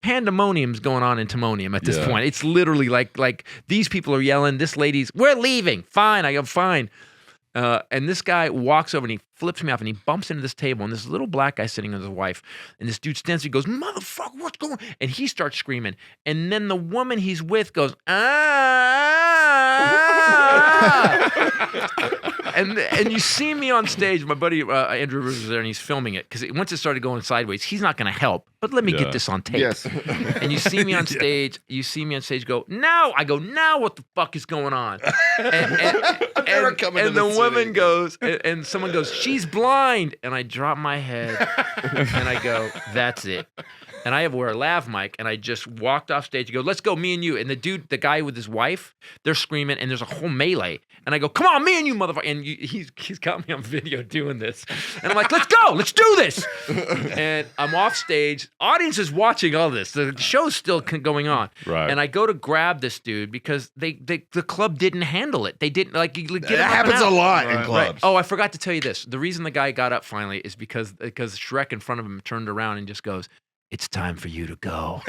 Pandemonium's going on in Timonium at this Yeah. point. It's literally like these people are yelling. This lady's, "We're leaving." Fine. I go, fine. And this guy walks over and he flips me off and he bumps into this table, and this little black guy sitting with his wife, and this dude stands and he goes, "Motherfucker, what's going on?" And he starts screaming. And then the woman he's with goes, and you see me on stage. My buddy Andrew Rivers was there, and he's filming it because once it started going sideways, he's not going to help. But let me Yeah. get this on tape. Yes. And you see me on stage. You see me on stage. Go now. I go now. What the fuck is going on? Never coming to and the the woman city. goes, and someone goes, "She's blind." And I drop my head, and I go, "That's it." And I wear a lav mic, and I just walked off stage and go, "Let's go, me and you." And the guy with his wife, they're screaming, and there's a whole melee. And I go, "Come on, me and you, motherfucker." And he's got me on video doing this. And I'm like, "Let's go, let's do this." And I'm off stage. Audience is watching all this. The show's still going on. Right. And I go to grab this dude because the club didn't handle it. They didn't get him It up and happens out. a lot in Right. clubs. Oh, I forgot to tell you this. The reason the guy got up finally is because Shrek in front of him turned around and just goes, "It's time for you to go."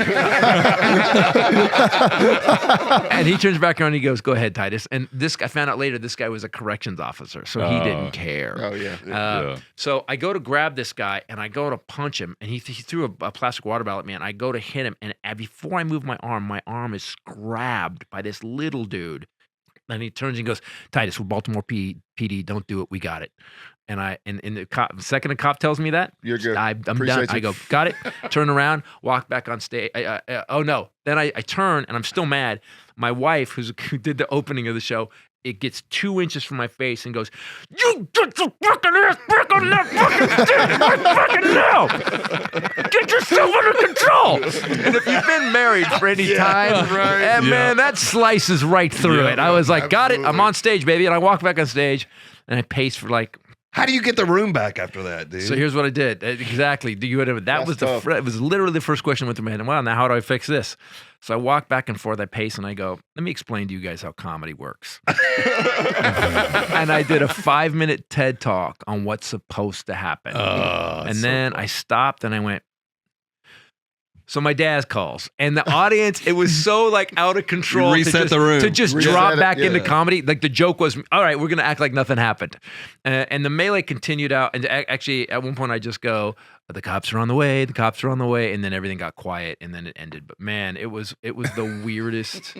And he turns back around and he goes, "Go ahead, Titus." And I found out later, this guy was a corrections officer, so he didn't care. Oh, yeah. Yeah. So I go to grab this guy and I go to punch him, and he threw a plastic water bottle at me, and I go to hit him, and before I move my arm is grabbed by this little dude. And he turns and goes, "Titus, we're Baltimore PD. Don't do it. We got it." And the second the cop tells me that, You're good. I'm done. Appreciate I you. go, "Got it." Turn around, walk back on stage. Oh no! Then I turn and I'm still mad. My wife, who did the opening of the show, it gets 2 inches from my face and goes, "You get your fucking ass back on that fucking stage right fucking now! Get yourself under control!" And if you've been married for any time, man, that slices right through Yeah. it. I was like, "Got it. I'm Absolutely. on stage, baby." And I walk back on stage and I pace for like. How do you get the room back after that, dude? So here's what I did. Exactly. That That's was tough. it was literally the first question with the man. Well, now how do I fix this? So I walk back and forth, I pace, and I go, "Let me explain to you guys how comedy works." And I did a 5-minute TED talk on what's supposed to happen. And then I stopped and I went, "So my dad calls," and the audience, it was so like out of control. You reset to just, the room. to just Reset drop it, back into yeah. comedy. Like the joke was, "All right, we're gonna act like nothing happened," and the melee continued out. And actually, at one point, I just go, "The cops are on the way. The cops are on the way," and then everything got quiet, and then it ended. But man, it was the weirdest.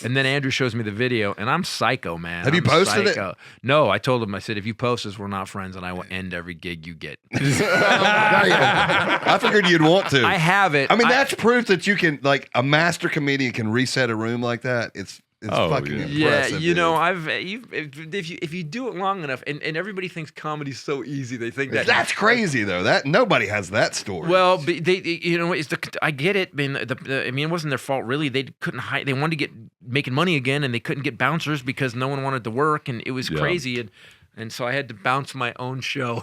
And then Andrew shows me the video, and I'm psycho, man. Have you I'm posted it? psycho. No, I told him. I said, "If you post this, we're not friends, and I will end every gig you get." I figured you'd want to. I have it. I mean, that's proof that you can, like, a master comedian can reset a room like that. It's fucking yeah. impressive. you know, dude. if you do it long enough, and everybody thinks comedy's so easy, they think that That's crazy though. That nobody has that story. Well, I get it. I mean, it wasn't their fault really. They couldn't hide. They wanted to get making money again, and they couldn't get bouncers because no one wanted to work, and it was Yeah. crazy. And so I had to bounce my own show.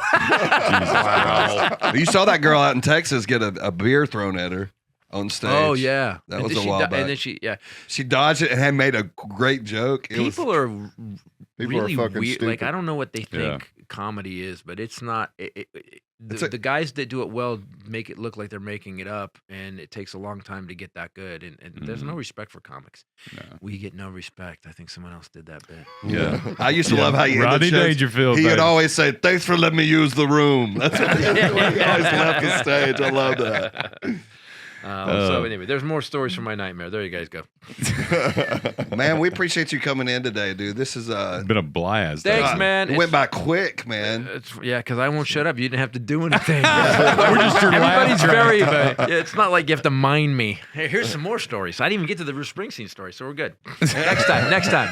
you saw that girl out in Texas get a beer thrown at her on stage. Oh yeah, That And was then a she while di- back. And then she She dodged it and had made a great joke. People are People are really fucking weird. Like stupid. I don't know what they Yeah. think comedy is, but it's not. It's a- The guys that do it well make it look like they're making it up, and it takes a long time to get that good. And there's no respect for comics. No. We get no respect. I think someone else did that bit. Yeah. I used to love how he Rodney ended shows. Dangerfield, He would baby. always say, "Thanks for letting me use the room." That's what he always left the stage. I love that. So anyway, there's more stories from my nightmare. There you guys go. Man, we appreciate you coming in today, dude. This is It's been a blast. Thanks, God, man. It went by quick, man. Yeah, because I won't shut up. You didn't have to do anything. We're just your Everybody's laugh very. track. Yeah, it's not like you have to mind me. Hey, here's some more stories. I didn't even get to the Bruce Springsteen story, so we're good. Next time.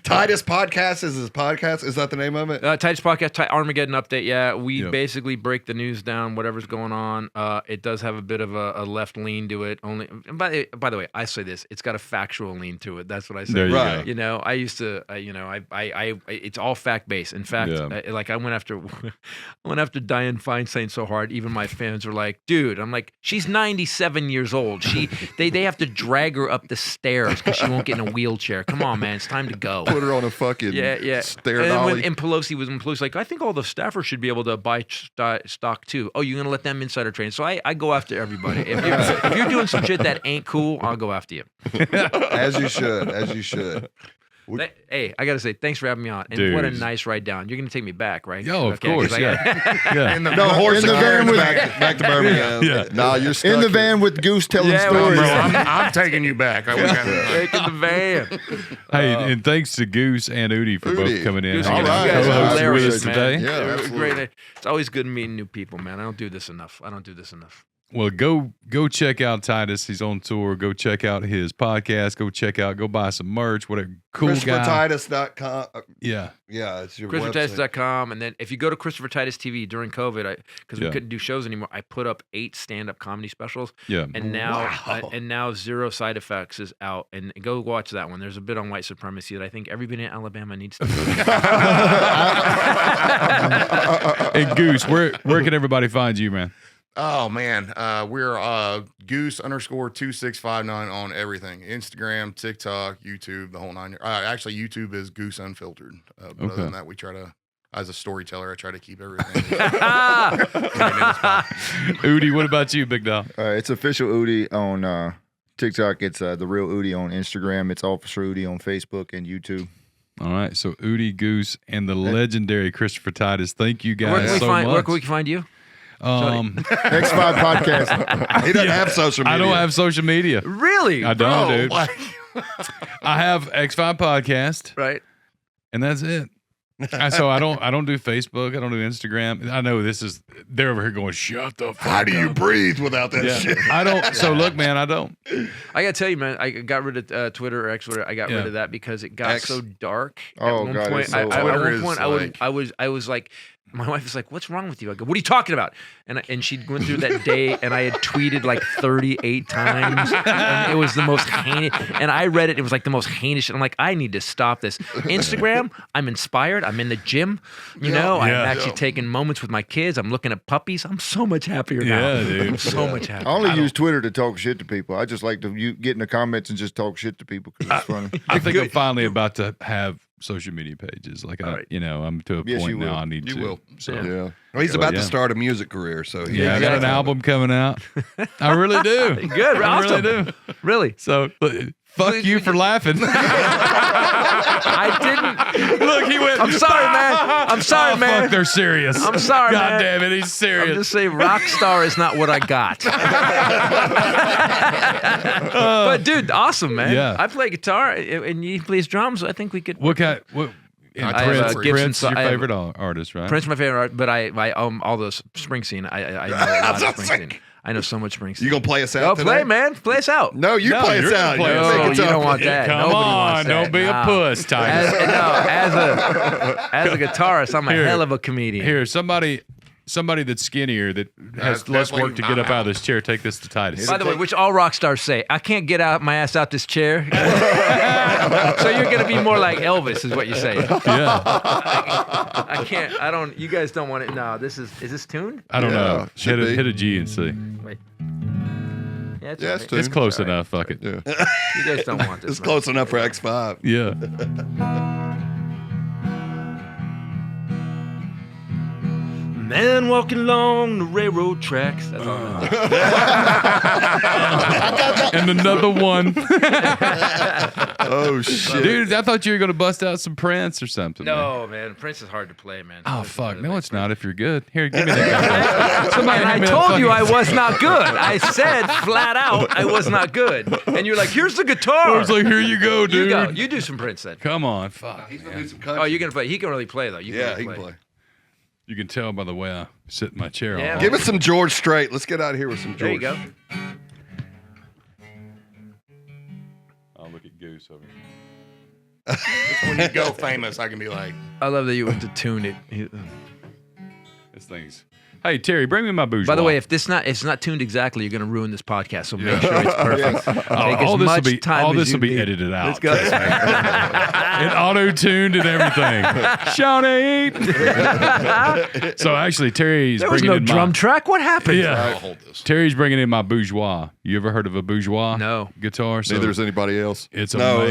Titus Podcast is his podcast. Is that the name of it? Titus Podcast, Armageddon Update. Yeah, we Yep. basically break the news down, whatever's going on. It does have a bit of a left lean to it. Only, and by the way, I say this: it's got a factual lean to it. That's what I say. There you Right. go. You know, I used to, it's all fact based. In fact, Yeah. like I went after Dianne Feinstein so hard, even my fans were like, "Dude," I'm like, "She's 97 years old. They have to drag her up the stairs because she won't get in a wheelchair. Come on, man, it's time to go." Put her on a fucking Yeah. stair And dolly. when Pelosi's like, I think all the staffers should be able to buy stock too. Oh, you're gonna let them insider trade? So I go after everybody. If you're doing some shit that ain't cool, I'll go after you. As you should. As you should. Hey, I gotta say, thanks for having me on. And what a Dude. nice ride down. You're gonna take me back, right? Yo, of Okay, 'cause course, I yeah. gotta- Yeah. No horse in the and van carriage with- back to Birmingham. Yeah. Nah, you're stuck In the here. van with Goose telling Yeah, stories. Bro, I'm taking you back. Taking the van. Hey, and thanks to Goose and Eudy for both Eudy. coming in. Goose, All you right. guys are Co-hosting with hilarious, us man. today. Yeah, It was absolutely. great. It's always good meeting new people, man. I don't do this enough. Well, go check out Titus. He's on tour. Go check out his podcast. Go buy some merch. What a cool guy. ChristopherTitus.com. Yeah. Yeah, it's your website. ChristopherTitus.com. And then if you go to Christopher Titus TV during COVID, because we Yeah. couldn't do shows anymore, I put up 8 stand-up comedy specials. Yeah. And now Zero Side Effects is out. And go watch that one. There's a bit on white supremacy that I think everybody in Alabama needs to And Goose, where can everybody find you, man? Oh man, we're Goose_2659 on everything: Instagram, TikTok, YouTube, the whole nine. Actually, YouTube is Goose Unfiltered. But Okay. other than that, we try to, as a storyteller, I try to keep everything. Eudy, what about you, big dog? It's official Eudy on TikTok. It's the real Eudy on Instagram. It's Officer Eudy on Facebook and YouTube. All right, so Eudy, Goose, and the legendary Christopher Titus. Thank you Where guys can, so where much. can we find you? X5 podcast. He doesn't have social media. I don't have social media. Really? I don't, dude. Like, I have X5 podcast, Right. and that's it. So I don't do Facebook. I don't do Instagram. I know they're over here going, shut the fuck How do you up." breathe without that Yeah. shit? I don't. So look, man, I don't. I gotta tell you, man, I got rid of Twitter or X. Twitter. I got rid of that because it got X. so dark. Oh, at one God, point, it's so at Twitter one is point, like- I was like, my wife was like, "What's wrong with you?" I go, "What are you talking about?" And she went through that day, and I had tweeted like 38 times, and it was the most heinous. And I read it; it was like the most heinous shit. I'm like, I need to stop this. Instagram, I'm inspired. I'm in the gym. You know, I'm Yeah. actually taking moments with my kids. I'm looking at puppies. I'm so much happier now. Yeah, dude. I'm so much I happier. only use Twitter to talk shit to people. I just like to get in the comments and just talk shit to people because it's funny. I think I'm finally about to have social media pages. Like right. I'm to a Yes, point you now. will. I need You to. will. So Yeah. Yeah. Well, he's So, about yeah. to start a music career, so he yeah, I got an album coming out. I really do. Good, I awesome. really do. Really? So fuck you for laughing. I didn't. Look, he went. I'm sorry, man. I'm sorry, Oh, man. fuck, they're serious. I'm sorry, God man. damn it, he's I'm serious. just saying, rock star is not what I got. But dude, awesome, man. Yeah. I play guitar and he plays drums. I think we could. What kind? What? I Prince, have, Prince Gibson, is your I have- favorite artist, right? Prince, my favorite art, but I all those Springsteen. I know a lot of Springsteen. I know so much Springsteen. You gonna play us out Go today? play, man. Play us out. No, you No, play you're us gonna out. play You us make No, it you tough. don't want that. Come Nobody on, wants that. don't be a Nah. puss, Titus. As a guitarist, I'm a Here. hell of a comedian. Here, somebody that's skinnier that has That's less work definitely to get not up out of this chair. Take this to Titus. By the way, which all rock stars say, I can't get out my ass out this chair. So you're gonna be more like Elvis, is what you say. Yeah, I can't. I don't. You guys don't want it. No. Is this tuned? I don't Yeah, know. should be. Hit a G and C. Wait. Yeah, it's Yeah, all it's right. tuned. It's close all right. enough. Fuck it. Yeah. You guys don't want this. It's man. close enough for X5. Yeah. Man walking along the railroad tracks. That's all I know. And another one. Oh shit. Dude, I thought you were going to bust out some Prince or something. man. No, man. Prince is hard to play, man. Oh, Prince is fuck. hard to No, play. it's not if you're good. Here, give me that. Somebody And I hand me that told you I fucking- was not good. I said flat out I was not good. And you're like, here's the guitar. I was like, here you go, you dude. go. You do some Prince then. Come on. Fuck. He's gonna man. do some country. Oh, you can play. He can really play though. You Yeah, really he can play. You can tell by the way I sit in my chair. Yeah. all Give us some George Strait. Let's get out of here with some There you George. go. I'll look at Goose over here. When you go famous, I can be like, I love that you went to tune it. This thing's. Hey, Terry, bring me my bourgeois. By the way, if it's not tuned exactly, you're going to ruin this podcast. So make sure it's perfect. Take all as this much will be time all as this you will be need. edited out. Let's go. It auto-tuned and everything. Shawnee. So actually, Terry's There was bringing no in drum my track. What happened? yeah. I'll hold this. Terry's bringing in my bourgeois. You ever heard of a bourgeois? No. Guitar. So Neither is anybody else. it's a No,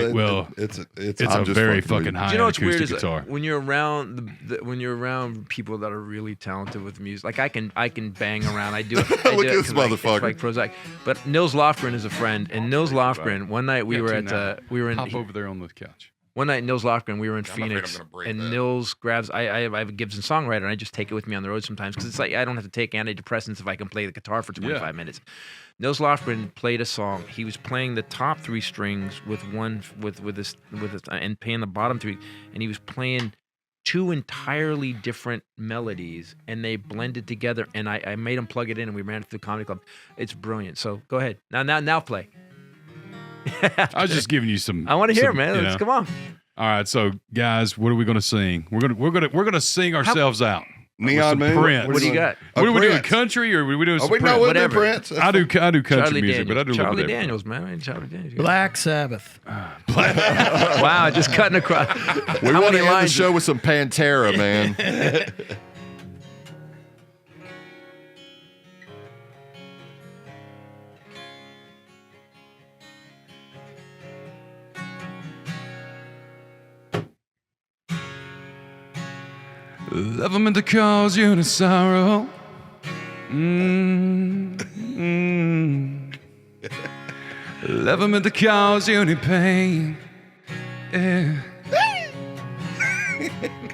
it's it's a I'm just very fucking fucking with high Do you know what's weird acoustic is guitar. when you're around when you're around people that are really talented with music. Like I can bang around. I do it. I Look do at it this 'cause, like, it's motherfucker. like Prozac. But Nils Lofgren is a friend, and Nils Lofgren. One night we Yeah, were tune at that. we were in Hop over there on the couch. one night Nils Lofgren. We were in I'm afraid I'm Phoenix, gonna break and that. Nils grabs. I have a Gibson songwriter, and I just take it with me on the road sometimes because it's like I don't have to take antidepressants if I can play the guitar for 25 minutes. Nils Lofgren played a song. He was playing the top three strings with this and playing the bottom three, and he was playing two entirely different melodies, and they blended together. And I made him plug it in, and we ran it through the comedy club. It's brilliant. So go ahead now play. I was just giving you some. I want to hear, some, man. you Let's know. come on. All right, so guys, what are we going to sing? We're gonna sing ourselves out. Neon With some Moon. Prince. What do you doing? got? What are we doing? Prince. Country or are we doing Oh, some we know Prince? we'll do Whatever. Prince. I do country Charlie music, but I do Daniels. a little Charlie bit different. Daniels, man. I mean, Charlie Daniels. Black Sabbath. Wow, just cutting across. We How want many to end the lines? show with some Pantera, man. Love them to cause you any sorrow. Love them to cause you any pain. Yeah.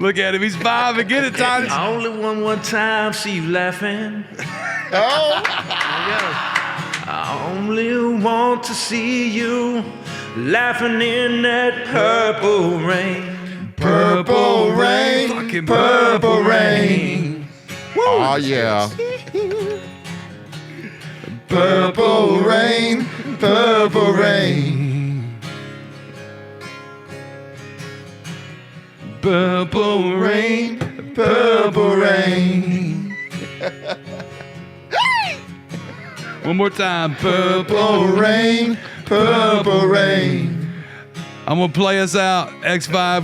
Look at him, he's vibing. Get it, Titus. I only want one time, see you laughing. I only want to see you laughing in that purple rain. Purple rain. Fucking Purple rain. Oh, yeah. Purple rain. Purple rain. Purple rain. Purple rain. One more time. Purple Purple rain. Purple rain. I'm gonna play us out. X5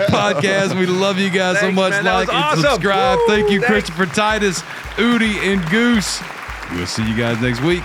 podcast. We love you guys so Thanks, much. man. That Like was and awesome. subscribe. Woo! Thank you, Thanks. Christopher, Titus, Eudy, and Goose. We'll see you guys next week.